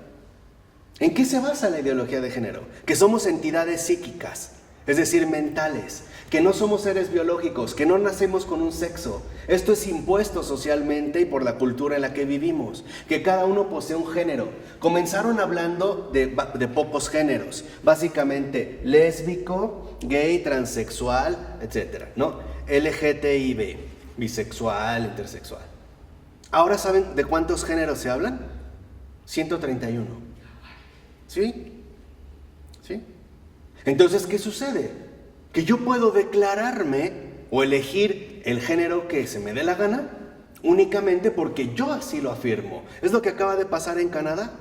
¿En qué se basa la ideología de género? Que somos entidades psíquicas, es decir, mentales, que no somos seres biológicos, que no nacemos con un sexo. Esto es impuesto socialmente y por la cultura en la que vivimos, que cada uno posee un género. Comenzaron hablando de pocos géneros, básicamente lésbico, gay, transexual, etc., ¿no? LGTB, bisexual, intersexual. ¿Ahora saben de cuántos géneros se hablan? 131. ¿Sí? ¿Sí? Entonces, ¿qué sucede? Que yo puedo declararme o elegir el género que se me dé la gana únicamente porque yo así lo afirmo. Es lo que acaba de pasar en Canadá.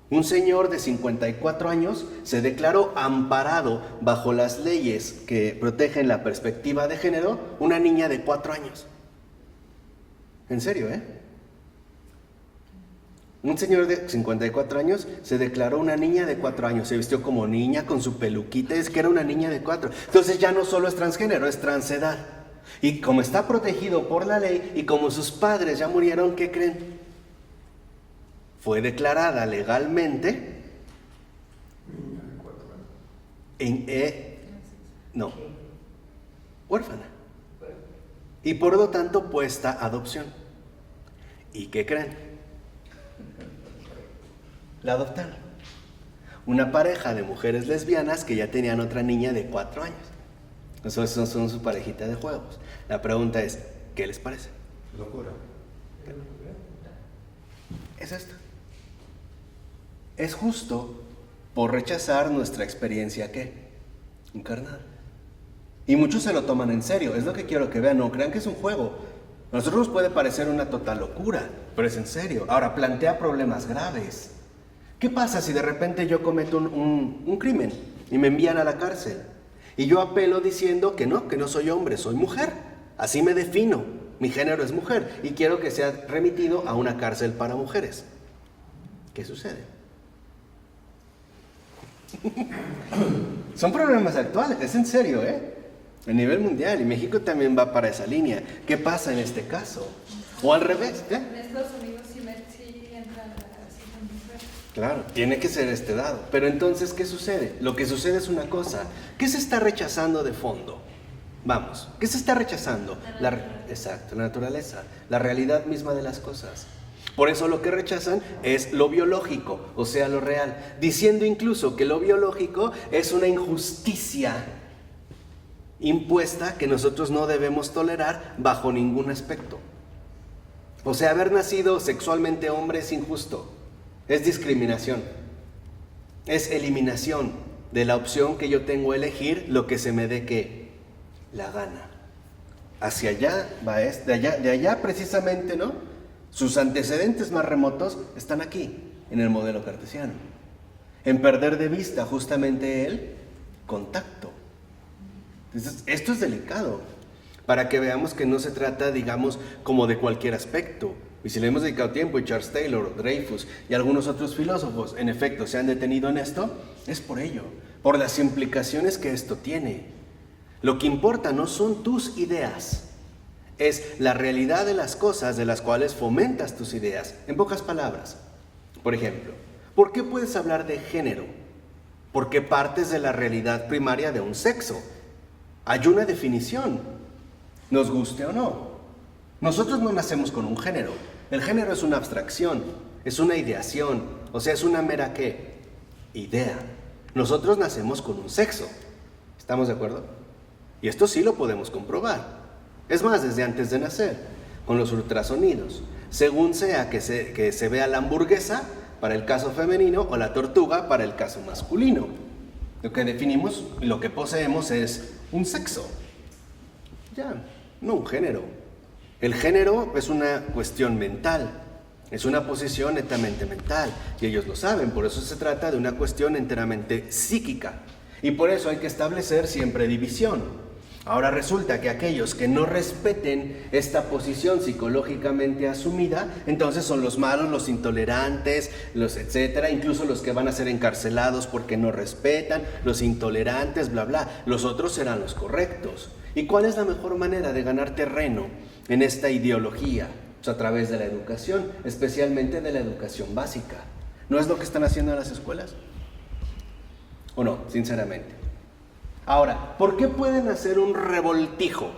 Un señor de 54 años se declaró amparado bajo las leyes que protegen la perspectiva de género, una niña de 4 años. En serio, Un señor de 54 años se declaró una niña de 4 años, se vistió como niña con su peluquita, es que era una niña de 4. Entonces ya no solo es transgénero, es transedad. Y como está protegido por la ley y como sus padres ya murieron, ¿qué creen? Fue declarada legalmente Niña de 4 años. Huérfana. Y por lo tanto puesta a adopción. ¿Y qué creen? La adoptaron. Una pareja de mujeres lesbianas que ya tenían otra niña de 4 años. Esos son su parejita de juegos. La pregunta es, ¿qué les parece? Locura. Es esto. Es justo por rechazar nuestra experiencia, ¿qué? Encarnada. Y muchos se lo toman en serio, es lo que quiero que vean, no crean que es un juego. A nosotros nos puede parecer una total locura, pero es en serio. Ahora, plantea problemas graves. ¿Qué pasa si de repente yo cometo un crimen y me envían a la cárcel? Y yo apelo diciendo que no soy hombre, soy mujer. Así me defino, mi género es mujer y quiero que sea remitido a una cárcel para mujeres. ¿Qué sucede? Son problemas actuales, es en serio, a nivel mundial, y México también va para esa línea. ¿Qué pasa en este caso? O al revés, En Estados Unidos sí entra así también. Claro, tiene que ser dado. Pero entonces, ¿qué sucede? Lo que sucede es una cosa. ¿Qué se está rechazando de fondo? Vamos, ¿qué se está rechazando? Exacto, la naturaleza, la realidad misma de las cosas. Por eso lo que rechazan es lo biológico, o sea, lo real, diciendo incluso que lo biológico es una injusticia impuesta que nosotros no debemos tolerar bajo ningún aspecto. O sea, haber nacido sexualmente hombre es injusto, es discriminación, es eliminación de la opción que yo tengo a elegir lo que se me dé que la gana. Hacia allá va de allá precisamente, ¿no? Sus antecedentes más remotos están aquí, en el modelo cartesiano, en perder de vista justamente el contacto. Entonces, esto es delicado, para que veamos que no se trata, digamos, como de cualquier aspecto. Y si le hemos dedicado tiempo, y Charles Taylor, Dreyfus y algunos otros filósofos, en efecto, se han detenido en esto, es por ello, por las implicaciones que esto tiene. Lo que importa no son tus ideas, es la realidad de las cosas de las cuales fomentas tus ideas. En pocas palabras, por ejemplo, ¿por qué puedes hablar de género? Porque partes de la realidad primaria de un sexo. Hay una definición, nos guste o no. Nosotros no nacemos con un género. El género es una abstracción, es una ideación, o sea, es una mera ¿qué? Idea. Nosotros nacemos con un sexo. ¿Estamos de acuerdo? Y esto sí lo podemos comprobar. Es más, desde antes de nacer, con los ultrasonidos. Según sea que se vea la hamburguesa para el caso femenino o la tortuga para el caso masculino. Lo que definimos, lo que poseemos es un sexo. Ya, no un género. El género es una cuestión mental, es una posición netamente mental, y ellos lo saben, por eso se trata de una cuestión enteramente psíquica, y por eso hay que establecer siempre división. Ahora resulta que aquellos que no respeten esta posición psicológicamente asumida, entonces son los malos, los intolerantes, los etcétera, incluso los que van a ser encarcelados porque no respetan, los intolerantes, bla, bla. Los otros serán los correctos. ¿Y cuál es la mejor manera de ganar terreno en esta ideología? Pues a través de la educación, especialmente de la educación básica. ¿No es lo que están haciendo en las escuelas? ¿O no? Sinceramente. Ahora, ¿por qué pueden hacer un revoltijo?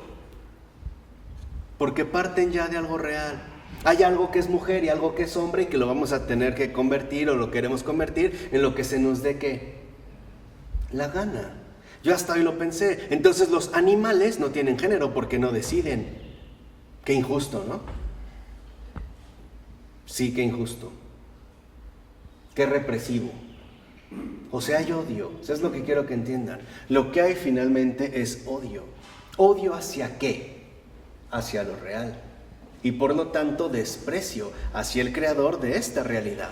Porque parten ya de algo real. Hay algo que es mujer y algo que es hombre y que lo vamos a tener que convertir o lo queremos convertir en lo que se nos dé ¿qué? La gana. Yo hasta hoy lo pensé. Entonces los animales no tienen género porque no deciden. Qué injusto, ¿no? Sí, qué injusto. Qué represivo. O sea, hay odio. Eso es lo que quiero que entiendan. Lo que hay finalmente es odio. ¿Odio hacia qué? Hacia lo real. Y por lo tanto desprecio hacia el creador de esta realidad.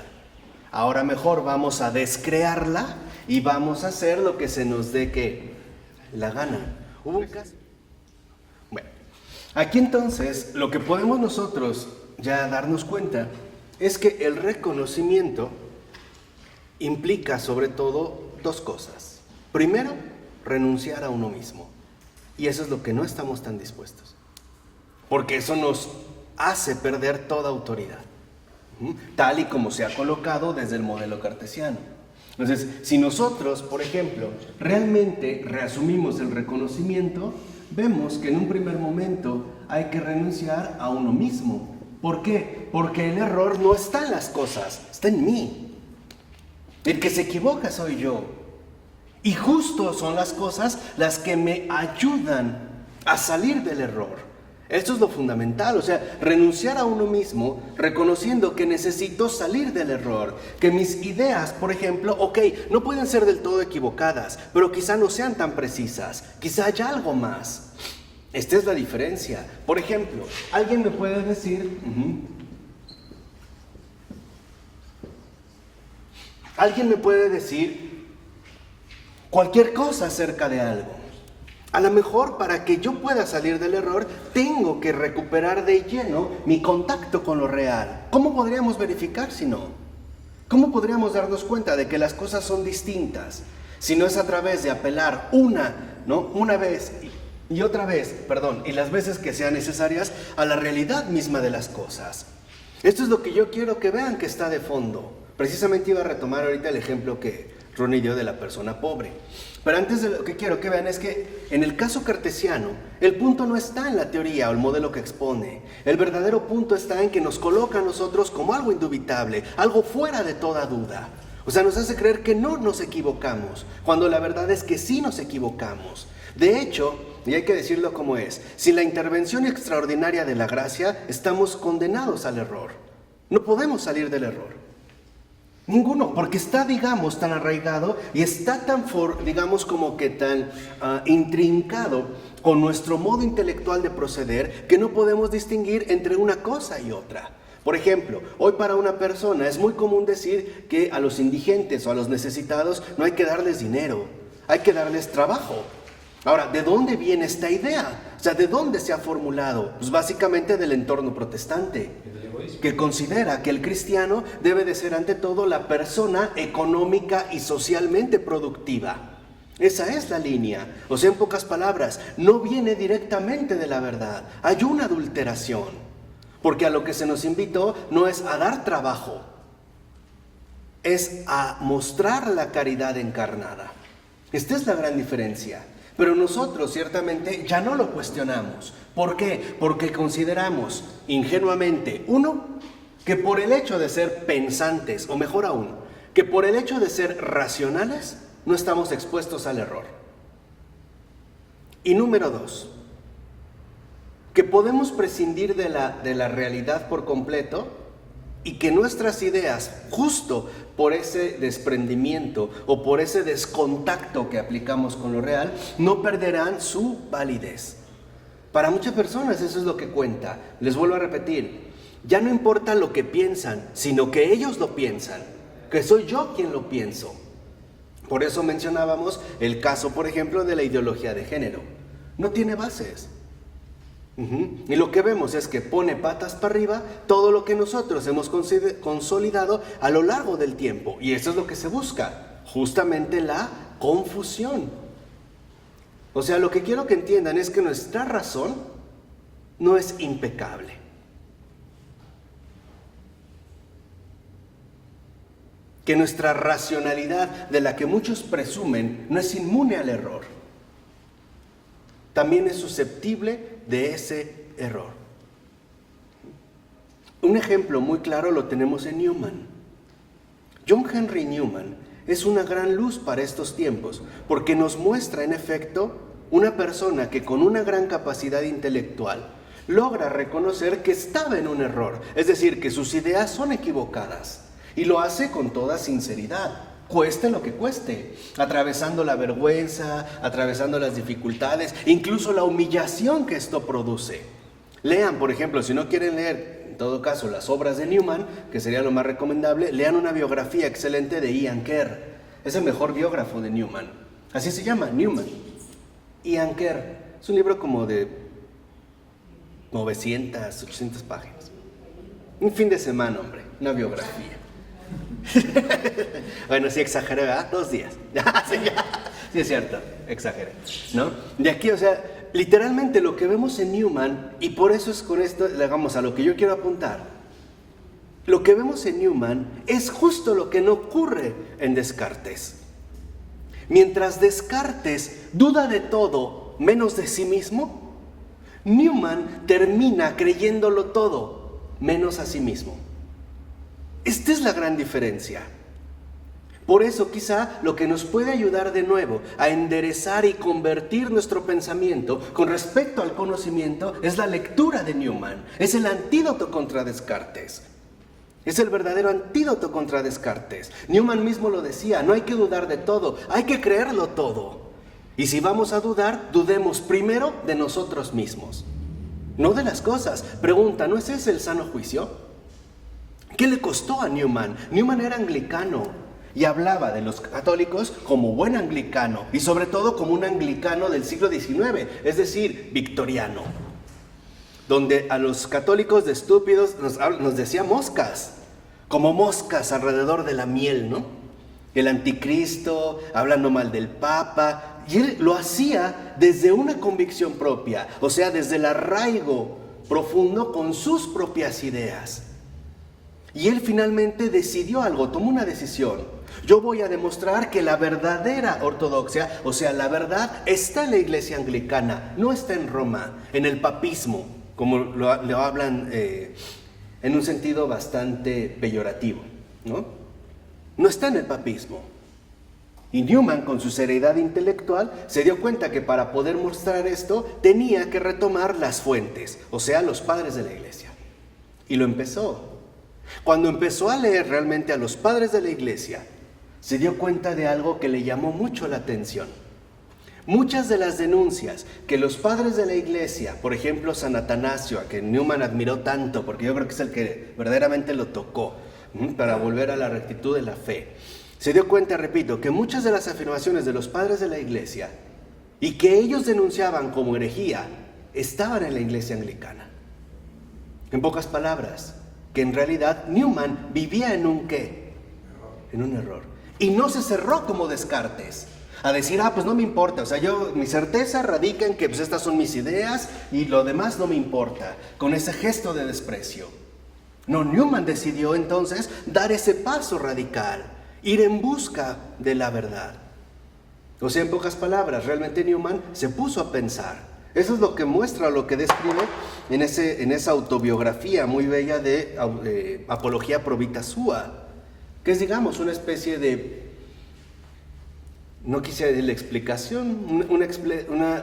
Ahora mejor vamos a descrearla y vamos a hacer lo que se nos dé que la gana. ¿Hubo un caso? Bueno, aquí entonces lo que podemos nosotros ya darnos cuenta es que el reconocimiento implica sobre todo dos cosas. Primero, renunciar a uno mismo. Y eso es lo que no estamos tan dispuestos. Porque eso nos hace perder toda autoridad, tal y como se ha colocado desde el modelo cartesiano. Entonces, si nosotros, por ejemplo, realmente reasumimos el reconocimiento, vemos que en un primer momento hay que renunciar a uno mismo. ¿Por qué? Porque el error no está en las cosas, está en mí. El que se equivoca soy yo. Y justo son las cosas las que me ayudan a salir del error. Esto es lo fundamental, o sea, renunciar a uno mismo, reconociendo que necesito salir del error, que mis ideas, por ejemplo, no pueden ser del todo equivocadas, pero quizá no sean tan precisas, quizá haya algo más. Esta es la diferencia. Por ejemplo, alguien me puede decir, cualquier cosa acerca de algo. A lo mejor para que yo pueda salir del error, tengo que recuperar de lleno mi contacto con lo real. ¿Cómo podríamos verificar si no? ¿Cómo podríamos darnos cuenta de que las cosas son distintas? Si no es a través de apelar una vez y otra vez, y las veces que sean necesarias, a la realidad misma de las cosas. Esto es lo que yo quiero que vean que está de fondo. Precisamente iba a retomar ahorita el ejemplo que Ronnie dio de la persona pobre. Pero antes de lo que quiero que vean es que en el caso cartesiano, el punto no está en la teoría o el modelo que expone. El verdadero punto está en que nos coloca a nosotros como algo indubitable, algo fuera de toda duda. O sea, nos hace creer que no nos equivocamos, cuando la verdad es que sí nos equivocamos. De hecho, y hay que decirlo como es, sin la intervención extraordinaria de la gracia, estamos condenados al error. No podemos salir del error. Ninguno, porque está, tan arraigado y está tan intrincado con nuestro modo intelectual de proceder que no podemos distinguir entre una cosa y otra. Por ejemplo, hoy para una persona es muy común decir que a los indigentes o a los necesitados no hay que darles dinero, hay que darles trabajo. Ahora, ¿de dónde viene esta idea? O sea, ¿de dónde se ha formulado? Pues básicamente del entorno protestante, que considera que el cristiano debe de ser ante todo la persona económica y socialmente productiva. Esa es la línea. O sea, en pocas palabras, no viene directamente de la verdad. Hay una adulteración. Porque a lo que se nos invitó no es a dar trabajo, es a mostrar la caridad encarnada. Esta es la gran diferencia. Pero nosotros ciertamente ya no lo cuestionamos. ¿Por qué? Porque consideramos ingenuamente, uno, que por el hecho de ser pensantes, o mejor aún, que por el hecho de ser racionales, no estamos expuestos al error. Y número dos, que podemos prescindir de la realidad por completo y que nuestras ideas, justo por ese desprendimiento o por ese descontacto que aplicamos con lo real, no perderán su validez. Para muchas personas eso es lo que cuenta. Les vuelvo a repetir, ya no importa lo que piensan, sino que ellos lo piensan, que soy yo quien lo pienso. Por eso mencionábamos el caso, por ejemplo, de la ideología de género. No tiene bases. Y lo que vemos es que pone patas para arriba todo lo que nosotros hemos consolidado a lo largo del tiempo. Y eso es lo que se busca, justamente la confusión. O sea, lo que quiero que entiendan es que nuestra razón no es impecable. Que nuestra racionalidad, de la que muchos presumen, no es inmune al error. También es susceptible de ese error. Un ejemplo muy claro lo tenemos en Newman. John Henry Newman es una gran luz para estos tiempos, porque nos muestra en efecto una persona que con una gran capacidad intelectual logra reconocer que estaba en un error, es decir, que sus ideas son equivocadas, y lo hace con toda sinceridad. Cueste lo que cueste, atravesando la vergüenza, atravesando las dificultades, incluso la humillación que esto produce. Lean, por ejemplo, si no quieren leer, en todo caso, las obras de Newman, que sería lo más recomendable, lean una biografía excelente de Ian Kerr. Es el mejor biógrafo de Newman. Así se llama, Newman. Ian Kerr. Es un libro como de 900, 800 páginas. Un fin de semana, hombre, una biografía. Bueno, sí exageré, ¿verdad? 2 días. Sí, es cierto, exageré, ¿no? De aquí, o sea, literalmente lo que vemos en Newman, y por eso es con esto, digamos, a lo que yo quiero apuntar, lo que vemos en Newman es justo lo que no ocurre en Descartes. Mientras Descartes duda de todo menos de sí mismo, Newman termina creyéndolo todo menos a sí mismo. Esta es la gran diferencia. Por eso quizá lo que nos puede ayudar de nuevo a enderezar y convertir nuestro pensamiento con respecto al conocimiento es la lectura de Newman. Es el antídoto contra Descartes. Es el verdadero antídoto contra Descartes. Newman mismo lo decía, no hay que dudar de todo, hay que creerlo todo. Y si vamos a dudar, dudemos primero de nosotros mismos, no de las cosas. Pregunta, ¿no es ese el sano juicio? ¿Qué le costó a Newman? Newman era anglicano y hablaba de los católicos como buen anglicano y sobre todo como un anglicano del siglo XIX, es decir, victoriano, donde a los católicos de estúpidos nos decía moscas, como moscas alrededor de la miel, ¿no? El anticristo, hablando mal del Papa, y él lo hacía desde una convicción propia, o sea, desde el arraigo profundo con sus propias ideas. Y él finalmente decidió algo, tomó una decisión. Yo voy a demostrar que la verdadera ortodoxia, o sea, la verdad, está en la iglesia anglicana, no está en Roma, en el papismo, como lo hablan en un sentido bastante peyorativo, ¿no? No está en el papismo. Y Newman, con su seriedad intelectual, se dio cuenta que para poder mostrar esto, tenía que retomar las fuentes, o sea, los padres de la iglesia. Y lo empezó. Cuando empezó a leer realmente a los padres de la iglesia, se dio cuenta de algo que le llamó mucho la atención. Muchas de las denuncias que los padres de la iglesia, por ejemplo San Atanasio, a quien Newman admiró tanto, porque yo creo que es el que verdaderamente lo tocó para volver a la rectitud de la fe, se dio cuenta, repito, que muchas de las afirmaciones de los padres de la iglesia y que ellos denunciaban como herejía, estaban en la iglesia anglicana. En pocas palabras, que en realidad Newman vivía en un ¿qué? En un error. Y no se cerró como Descartes, a decir, pues no me importa, o sea, mi certeza radica en que pues estas son mis ideas y lo demás no me importa, con ese gesto de desprecio. No, Newman decidió entonces dar ese paso radical, ir en busca de la verdad. O sea, en pocas palabras, realmente Newman se puso a pensar. Eso es lo que muestra, lo que describe en esa autobiografía muy bella de Apología Pro Vita Sua, que es, digamos, una especie de, no quisiera decir la explicación,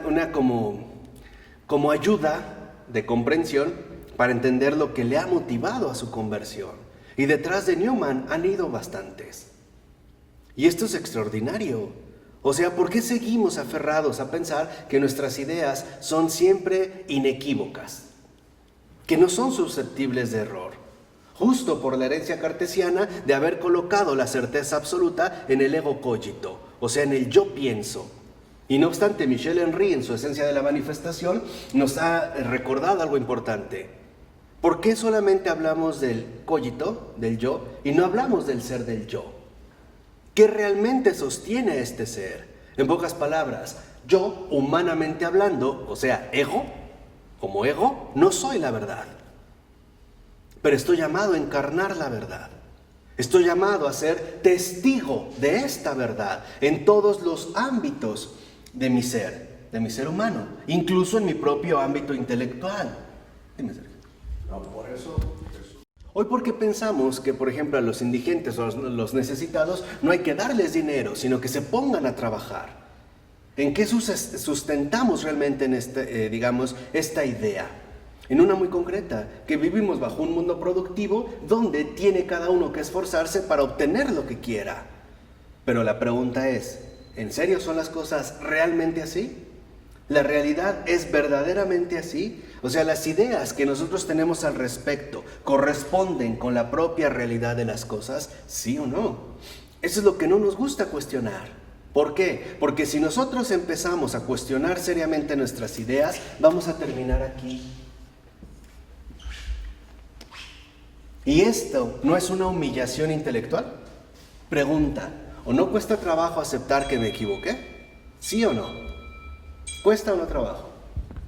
una como ayuda de comprensión para entender lo que le ha motivado a su conversión. Y detrás de Newman han ido bastantes. Y esto es extraordinario. O sea, ¿por qué seguimos aferrados a pensar que nuestras ideas son siempre inequívocas? Que no son susceptibles de error. Justo por la herencia cartesiana de haber colocado la certeza absoluta en el ego cogito, o sea, en el yo pienso. Y no obstante, Michel Henry, en su Esencia de la Manifestación, nos ha recordado algo importante. ¿Por qué solamente hablamos del cogito, del yo, y no hablamos del ser del yo? ¿Qué realmente sostiene a este ser? En pocas palabras, yo, humanamente hablando, o sea, ego, como ego, no soy la verdad. Pero estoy llamado a encarnar la verdad. Estoy llamado a ser testigo de esta verdad en todos los ámbitos de mi ser humano, incluso en mi propio ámbito intelectual. Dime, Sergio. No, por eso Hoy, ¿por qué pensamos que, por ejemplo, a los indigentes o a los necesitados no hay que darles dinero, sino que se pongan a trabajar? ¿En qué sustentamos realmente en esta idea? En una muy concreta, que vivimos bajo un mundo productivo donde tiene cada uno que esforzarse para obtener lo que quiera. Pero la pregunta es, ¿en serio son las cosas realmente así? ¿La realidad es verdaderamente así? O sea, las ideas que nosotros tenemos al respecto corresponden con la propia realidad de las cosas, ¿sí o no? Eso es lo que no nos gusta cuestionar. ¿Por qué? Porque si nosotros empezamos a cuestionar seriamente nuestras ideas, vamos a terminar aquí. ¿Y esto no es una humillación intelectual? Pregunta, ¿o no cuesta trabajo aceptar que me equivoqué? ¿Sí o no? ¿Cuesta o no trabajo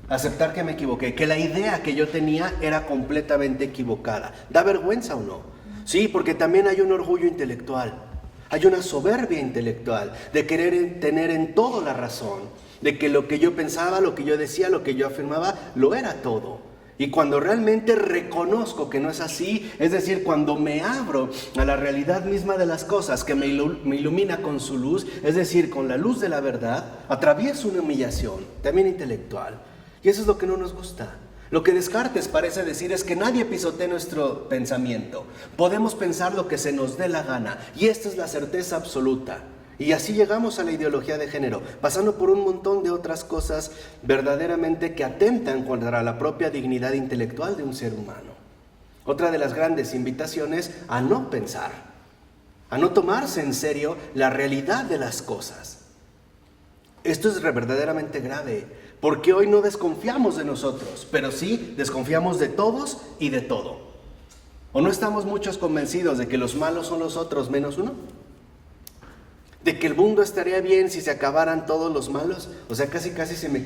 aceptar que me equivoqué? Que la idea que yo tenía era completamente equivocada. ¿Da vergüenza o no? Sí, porque también hay un orgullo intelectual. Hay una soberbia intelectual de querer tener en todo la razón, de que lo que yo pensaba, lo que yo decía, lo que yo afirmaba, lo era todo. Y cuando realmente reconozco que no es así, es decir, cuando me abro a la realidad misma de las cosas, que me ilumina con su luz, es decir, con la luz de la verdad, atravieso una humillación, también intelectual. Y eso es lo que no nos gusta. Lo que Descartes parece decir es que nadie pisotee nuestro pensamiento. Podemos pensar lo que se nos dé la gana, y esta es la certeza absoluta. Y así llegamos a la ideología de género, pasando por un montón de otras cosas verdaderamente que atentan contra la propia dignidad intelectual de un ser humano. Otra de las grandes invitaciones a no pensar, a no tomarse en serio la realidad de las cosas. Esto es verdaderamente grave, porque hoy no desconfiamos de nosotros, pero sí desconfiamos de todos y de todo. ¿O no estamos muchos convencidos de que los malos son los otros menos uno? ¿De que el mundo estaría bien si se acabaran todos los malos? O sea, casi si me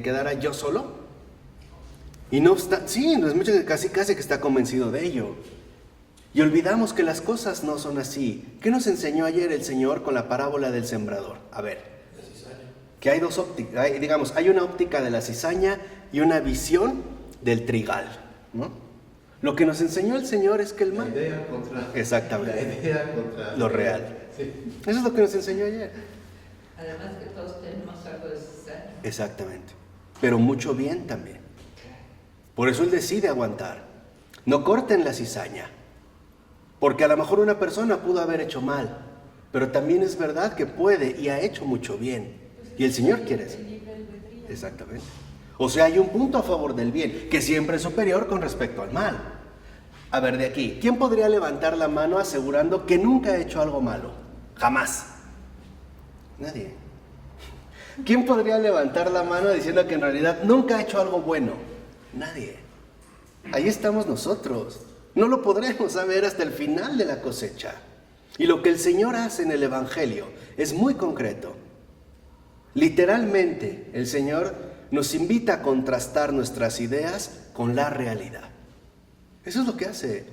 quedara yo solo. Y no está, sí, es mucho casi que está convencido de ello. Y olvidamos que las cosas no son así. ¿Qué nos enseñó ayer el Señor con la parábola del sembrador? A ver, que hay dos ópticas, hay una óptica de la cizaña y una visión del trigal, ¿no? Lo que nos enseñó el Señor es que el mal... La idea contra... Exactamente. La idea contra... Lo real. Sí. Eso es lo que nos enseñó ayer. Además que todos tenemos algo de cizaña. Exactamente. Pero mucho bien también. Por eso Él decide aguantar. No corten la cizaña. Porque a lo mejor una persona pudo haber hecho mal, pero también es verdad que puede y ha hecho mucho bien. Y el Señor quiere eso. Exactamente. O sea, hay un punto a favor del bien, que siempre es superior con respecto al mal. A ver, de aquí, ¿quién podría levantar la mano asegurando que nunca ha hecho algo malo? Jamás. Nadie. ¿Quién podría levantar la mano diciendo que en realidad nunca ha hecho algo bueno? Nadie. Ahí estamos nosotros. No lo podremos saber hasta el final de la cosecha. Y lo que el Señor hace en el Evangelio es muy concreto. Literalmente, el Señor nos invita a contrastar nuestras ideas con la realidad. Eso es lo que hace.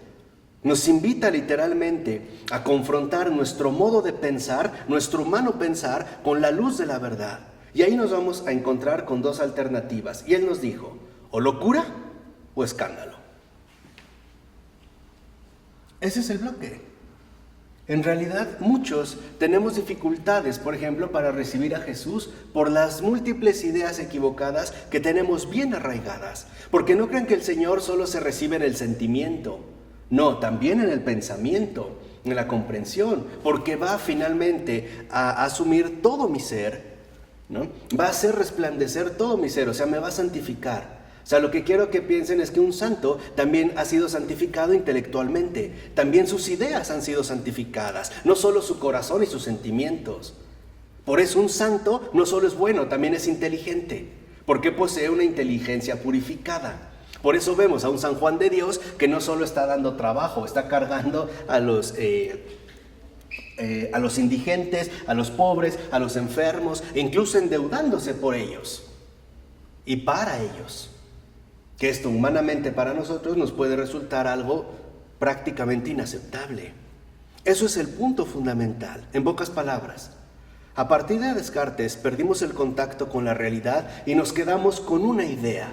Nos invita literalmente a confrontar nuestro modo de pensar, nuestro humano pensar, con la luz de la verdad. Y ahí nos vamos a encontrar con dos alternativas. Y Él nos dijo, o locura o escándalo. Ese es el bloque. En realidad, muchos tenemos dificultades, por ejemplo, para recibir a Jesús por las múltiples ideas equivocadas que tenemos bien arraigadas. Porque no crean que el Señor solo se recibe en el sentimiento. No, también en el pensamiento, en la comprensión. Porque va finalmente a asumir todo mi ser, ¿no? Va a hacer resplandecer todo mi ser, o sea, me va a santificar. O sea, lo que quiero que piensen es que un santo también ha sido santificado intelectualmente. También sus ideas han sido santificadas, no solo su corazón y sus sentimientos. Por eso un santo no solo es bueno, también es inteligente, porque posee una inteligencia purificada. Por eso vemos a un San Juan de Dios que no solo está dando trabajo, está cargando a los indigentes, a los pobres, a los enfermos, e incluso endeudándose por ellos y para ellos. Que esto humanamente para nosotros nos puede resultar algo prácticamente inaceptable. Eso es el punto fundamental. En pocas palabras, a partir de Descartes perdimos el contacto con la realidad y nos quedamos con una idea: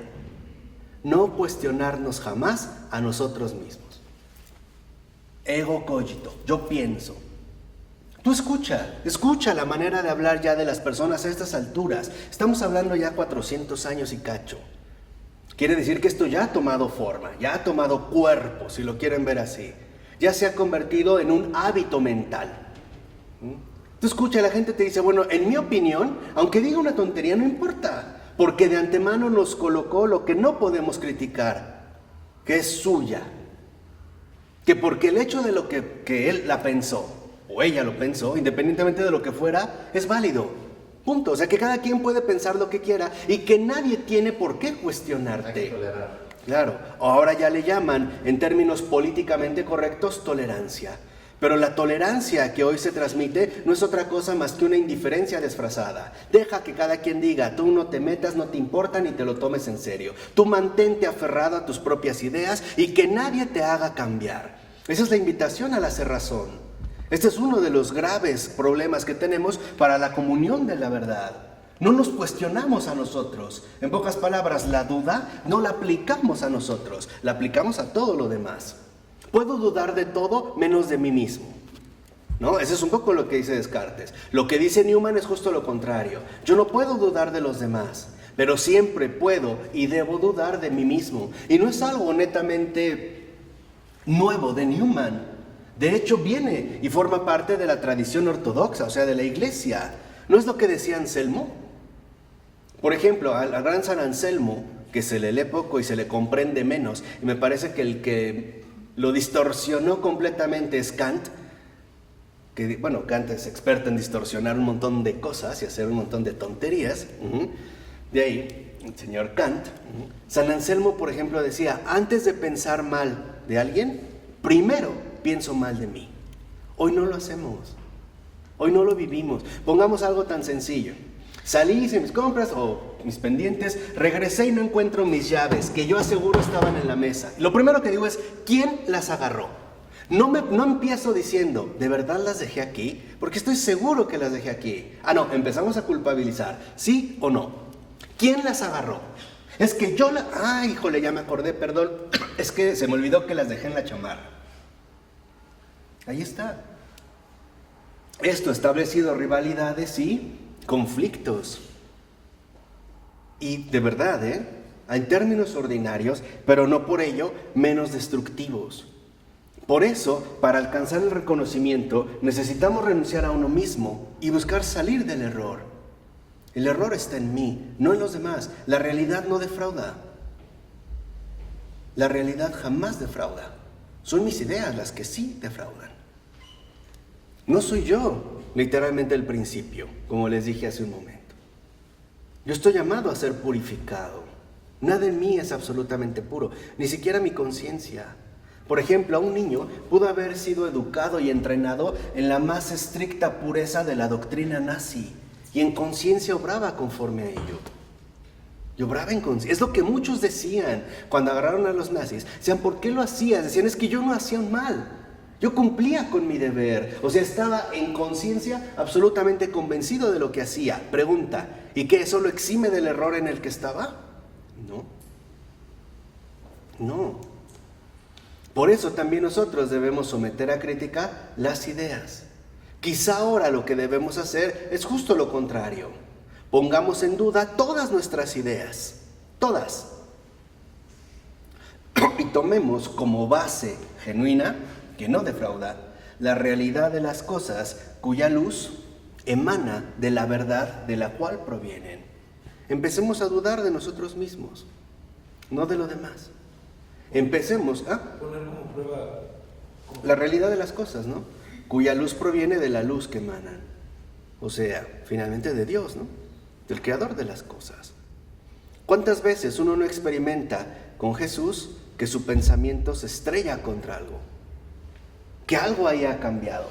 no cuestionarnos jamás a nosotros mismos. Ego cogito, yo pienso. Tú escucha la manera de hablar ya de las personas a estas alturas. Estamos hablando ya 400 años y cacho. Quiere decir que esto ya ha tomado forma, ya ha tomado cuerpo, si lo quieren ver así. Ya se ha convertido en un hábito mental. Tú escucha, la gente te dice, bueno, en mi opinión, aunque diga una tontería, no importa, porque de antemano nos colocó lo que no podemos criticar, que es suya. Que porque el hecho de lo que él la pensó, o ella lo pensó, independientemente de lo que fuera, es válido. Punto. O sea, que cada quien puede pensar lo que quiera y que nadie tiene por qué cuestionarte. Hay que tolerar. Claro, ahora ya le llaman, en términos políticamente correctos, tolerancia. Pero la tolerancia que hoy se transmite no es otra cosa más que una indiferencia disfrazada. Deja que cada quien diga, tú no te metas, no te importa ni te lo tomes en serio. Tú mantente aferrado a tus propias ideas y que nadie te haga cambiar. Esa es la invitación a la cerrazón. Este es uno de los graves problemas que tenemos para la comunión de la verdad. No nos cuestionamos a nosotros. En pocas palabras, la duda no la aplicamos a nosotros, la aplicamos a todo lo demás. Puedo dudar de todo menos de mí mismo, ¿no? Ese es un poco lo que dice Descartes. Lo que dice Newman es justo lo contrario. Yo no puedo dudar de los demás, pero siempre puedo y debo dudar de mí mismo. Y no es algo netamente nuevo de Newman. De hecho, viene y forma parte de la tradición ortodoxa, o sea, de la iglesia. ¿No es lo que decía Anselmo? Por ejemplo, al gran San Anselmo, que se le lee poco y se le comprende menos, y me parece que el que lo distorsionó completamente es Kant, que bueno, Kant es experto en distorsionar un montón de cosas y hacer un montón de tonterías. De ahí, el señor Kant. San Anselmo, por ejemplo, decía, antes de pensar mal de alguien, primero pienso mal de mí. Hoy no lo hacemos, hoy no lo vivimos. Pongamos algo tan sencillo. Salí, hice mis compras o mis pendientes, regresé y no encuentro mis llaves, que yo aseguro estaban en la mesa. Lo primero que digo es, ¿quién las agarró? No empiezo diciendo, ¿de verdad las dejé aquí? Porque estoy seguro que las dejé aquí. No, empezamos a culpabilizar, ¿sí o no? ¿Quién las agarró? Es que yo híjole, ya me acordé, perdón, es que se me olvidó que las dejé en la chamarra. Ahí está. Esto ha establecido rivalidades y conflictos. Y de verdad, en términos ordinarios, pero no por ello menos destructivos. Por eso, para alcanzar el reconocimiento, necesitamos renunciar a uno mismo y buscar salir del error. El error está en mí, no en los demás. La realidad no defrauda. La realidad jamás defrauda. Son mis ideas las que sí defraudan. No soy yo, literalmente el principio, como les dije hace un momento. Yo estoy llamado a ser purificado. Nada en mí es absolutamente puro, ni siquiera mi conciencia. Por ejemplo, a un niño pudo haber sido educado y entrenado en la más estricta pureza de la doctrina nazi, y en conciencia obraba conforme a ello. Y obraba en conciencia. Es lo que muchos decían cuando agarraron a los nazis. Decían, ¿por qué lo hacías? Decían, es que yo no hacía un mal. Yo cumplía con mi deber, o sea, estaba en conciencia absolutamente convencido de lo que hacía. Pregunta, ¿y qué eso lo exime del error en el que estaba? No. Por eso también nosotros debemos someter a crítica las ideas. Quizá ahora lo que debemos hacer es justo lo contrario. Pongamos en duda todas nuestras ideas, todas. Y tomemos como base genuina, que no defrauda, la realidad de las cosas cuya luz emana de la verdad de la cual provienen. Empecemos a dudar de nosotros mismos, no de lo demás. Empecemos a poner como prueba la realidad de las cosas, ¿no? Cuya luz proviene de la luz que emanan. O sea, finalmente de Dios, ¿no? Del creador de las cosas. ¿Cuántas veces uno no experimenta con Jesús que su pensamiento se estrella contra algo? Que algo haya cambiado.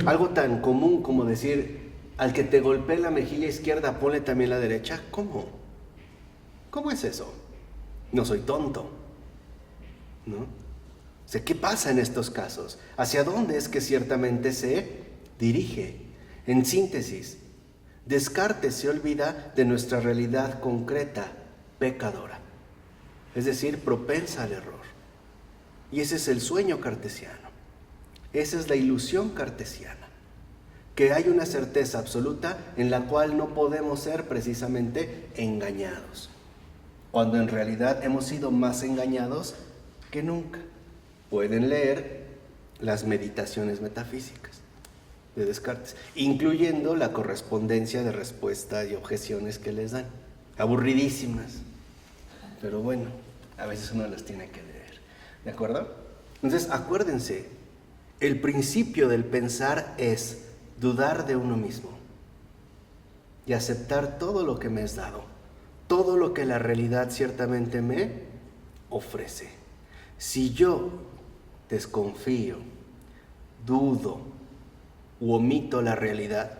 Algo tan común como decir, al que te golpee la mejilla izquierda, ponle también la derecha. ¿Cómo? ¿Cómo es eso? No soy tonto, ¿no? O sea, ¿qué pasa en estos casos? ¿Hacia dónde es que ciertamente se dirige? En síntesis, Descartes se olvida de nuestra realidad concreta, pecadora, es decir, propensa al error. Y ese es el sueño cartesiano. Esa es la ilusión cartesiana, que hay una certeza absoluta en la cual no podemos ser precisamente engañados, cuando en realidad hemos sido más engañados que nunca. Pueden leer las meditaciones metafísicas de Descartes, incluyendo la correspondencia de respuestas y objeciones que les dan. Aburridísimas, pero bueno, a veces uno las tiene que leer, ¿de acuerdo? Entonces, acuérdense, el principio del pensar es dudar de uno mismo y aceptar todo lo que me es dado, todo lo que la realidad ciertamente me ofrece. Si yo desconfío, dudo u omito la realidad,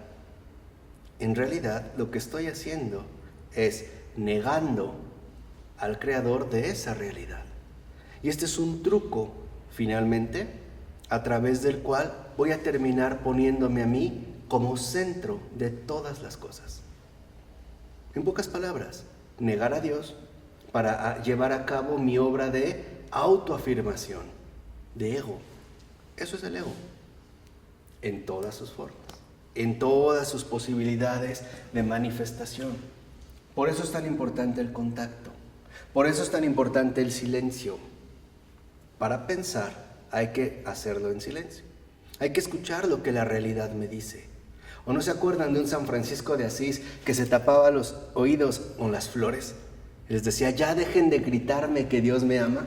en realidad lo que estoy haciendo es negando al creador de esa realidad. Y este es un truco, finalmente, a través del cual voy a terminar poniéndome a mí como centro de todas las cosas. En pocas palabras, negar a Dios para llevar a cabo mi obra de autoafirmación, de ego. Eso es el ego, en todas sus formas, en todas sus posibilidades de manifestación. Por eso es tan importante el contacto, por eso es tan importante el silencio. Para pensar hay que hacerlo en silencio, hay que escuchar lo que la realidad me dice. ¿O no se acuerdan de un San Francisco de Asís que se tapaba los oídos con las flores? Les decía, ya dejen de gritarme que Dios me ama.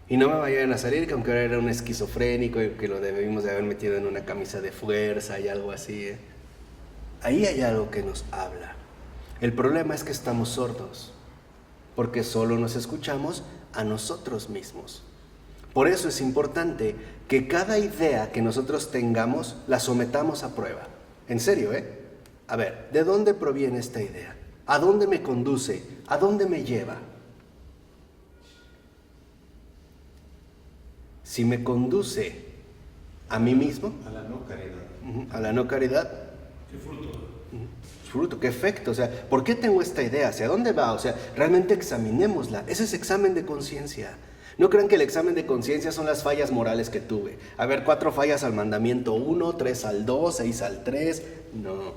Y no me vayan a salir que aunque ahora era un esquizofrénico y que lo debimos de haber metido en una camisa de fuerza y algo así. Ahí hay algo que nos habla. El problema es que estamos sordos, porque solo nos escuchamos a nosotros mismos. Por eso es importante que cada idea que nosotros tengamos la sometamos a prueba. En serio, A ver, ¿de dónde proviene esta idea? ¿A dónde me conduce? ¿A dónde me lleva? Si me conduce a mí mismo, A la no caridad. a la no caridad, ¿Qué fruto? fruto, qué efecto, o sea, ¿por qué tengo esta idea? ¿Hacia dónde va? O sea, realmente examinémosla. Ese es examen de conciencia. No crean que el examen de conciencia son las fallas morales que tuve. A ver, 4 fallas al mandamiento 1, 3 al 2, 6 al 3. No.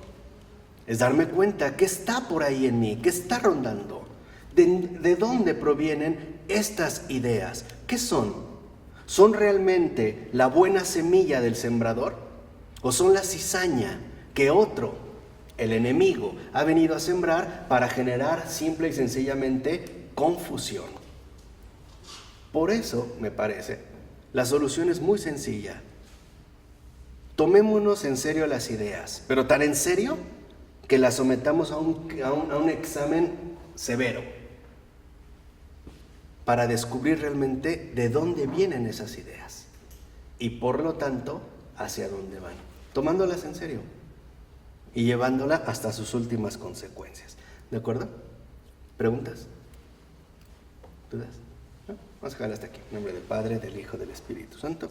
Es darme cuenta qué está por ahí en mí, qué está rondando. ¿De dónde provienen estas ideas? ¿Qué son? ¿Son realmente la buena semilla del sembrador? ¿O son la cizaña que otro, el enemigo, ha venido a sembrar para generar simple y sencillamente confusión? Por eso, me parece, la solución es muy sencilla. Tomémonos en serio las ideas, pero tan en serio que las sometamos a un examen severo para descubrir realmente de dónde vienen esas ideas y por lo tanto hacia dónde van, tomándolas en serio y llevándola hasta sus últimas consecuencias. ¿De acuerdo? ¿Preguntas? ¿Dudas? ¿No? Vamos a dejarla hasta aquí. En nombre del Padre, del Hijo, del Espíritu Santo.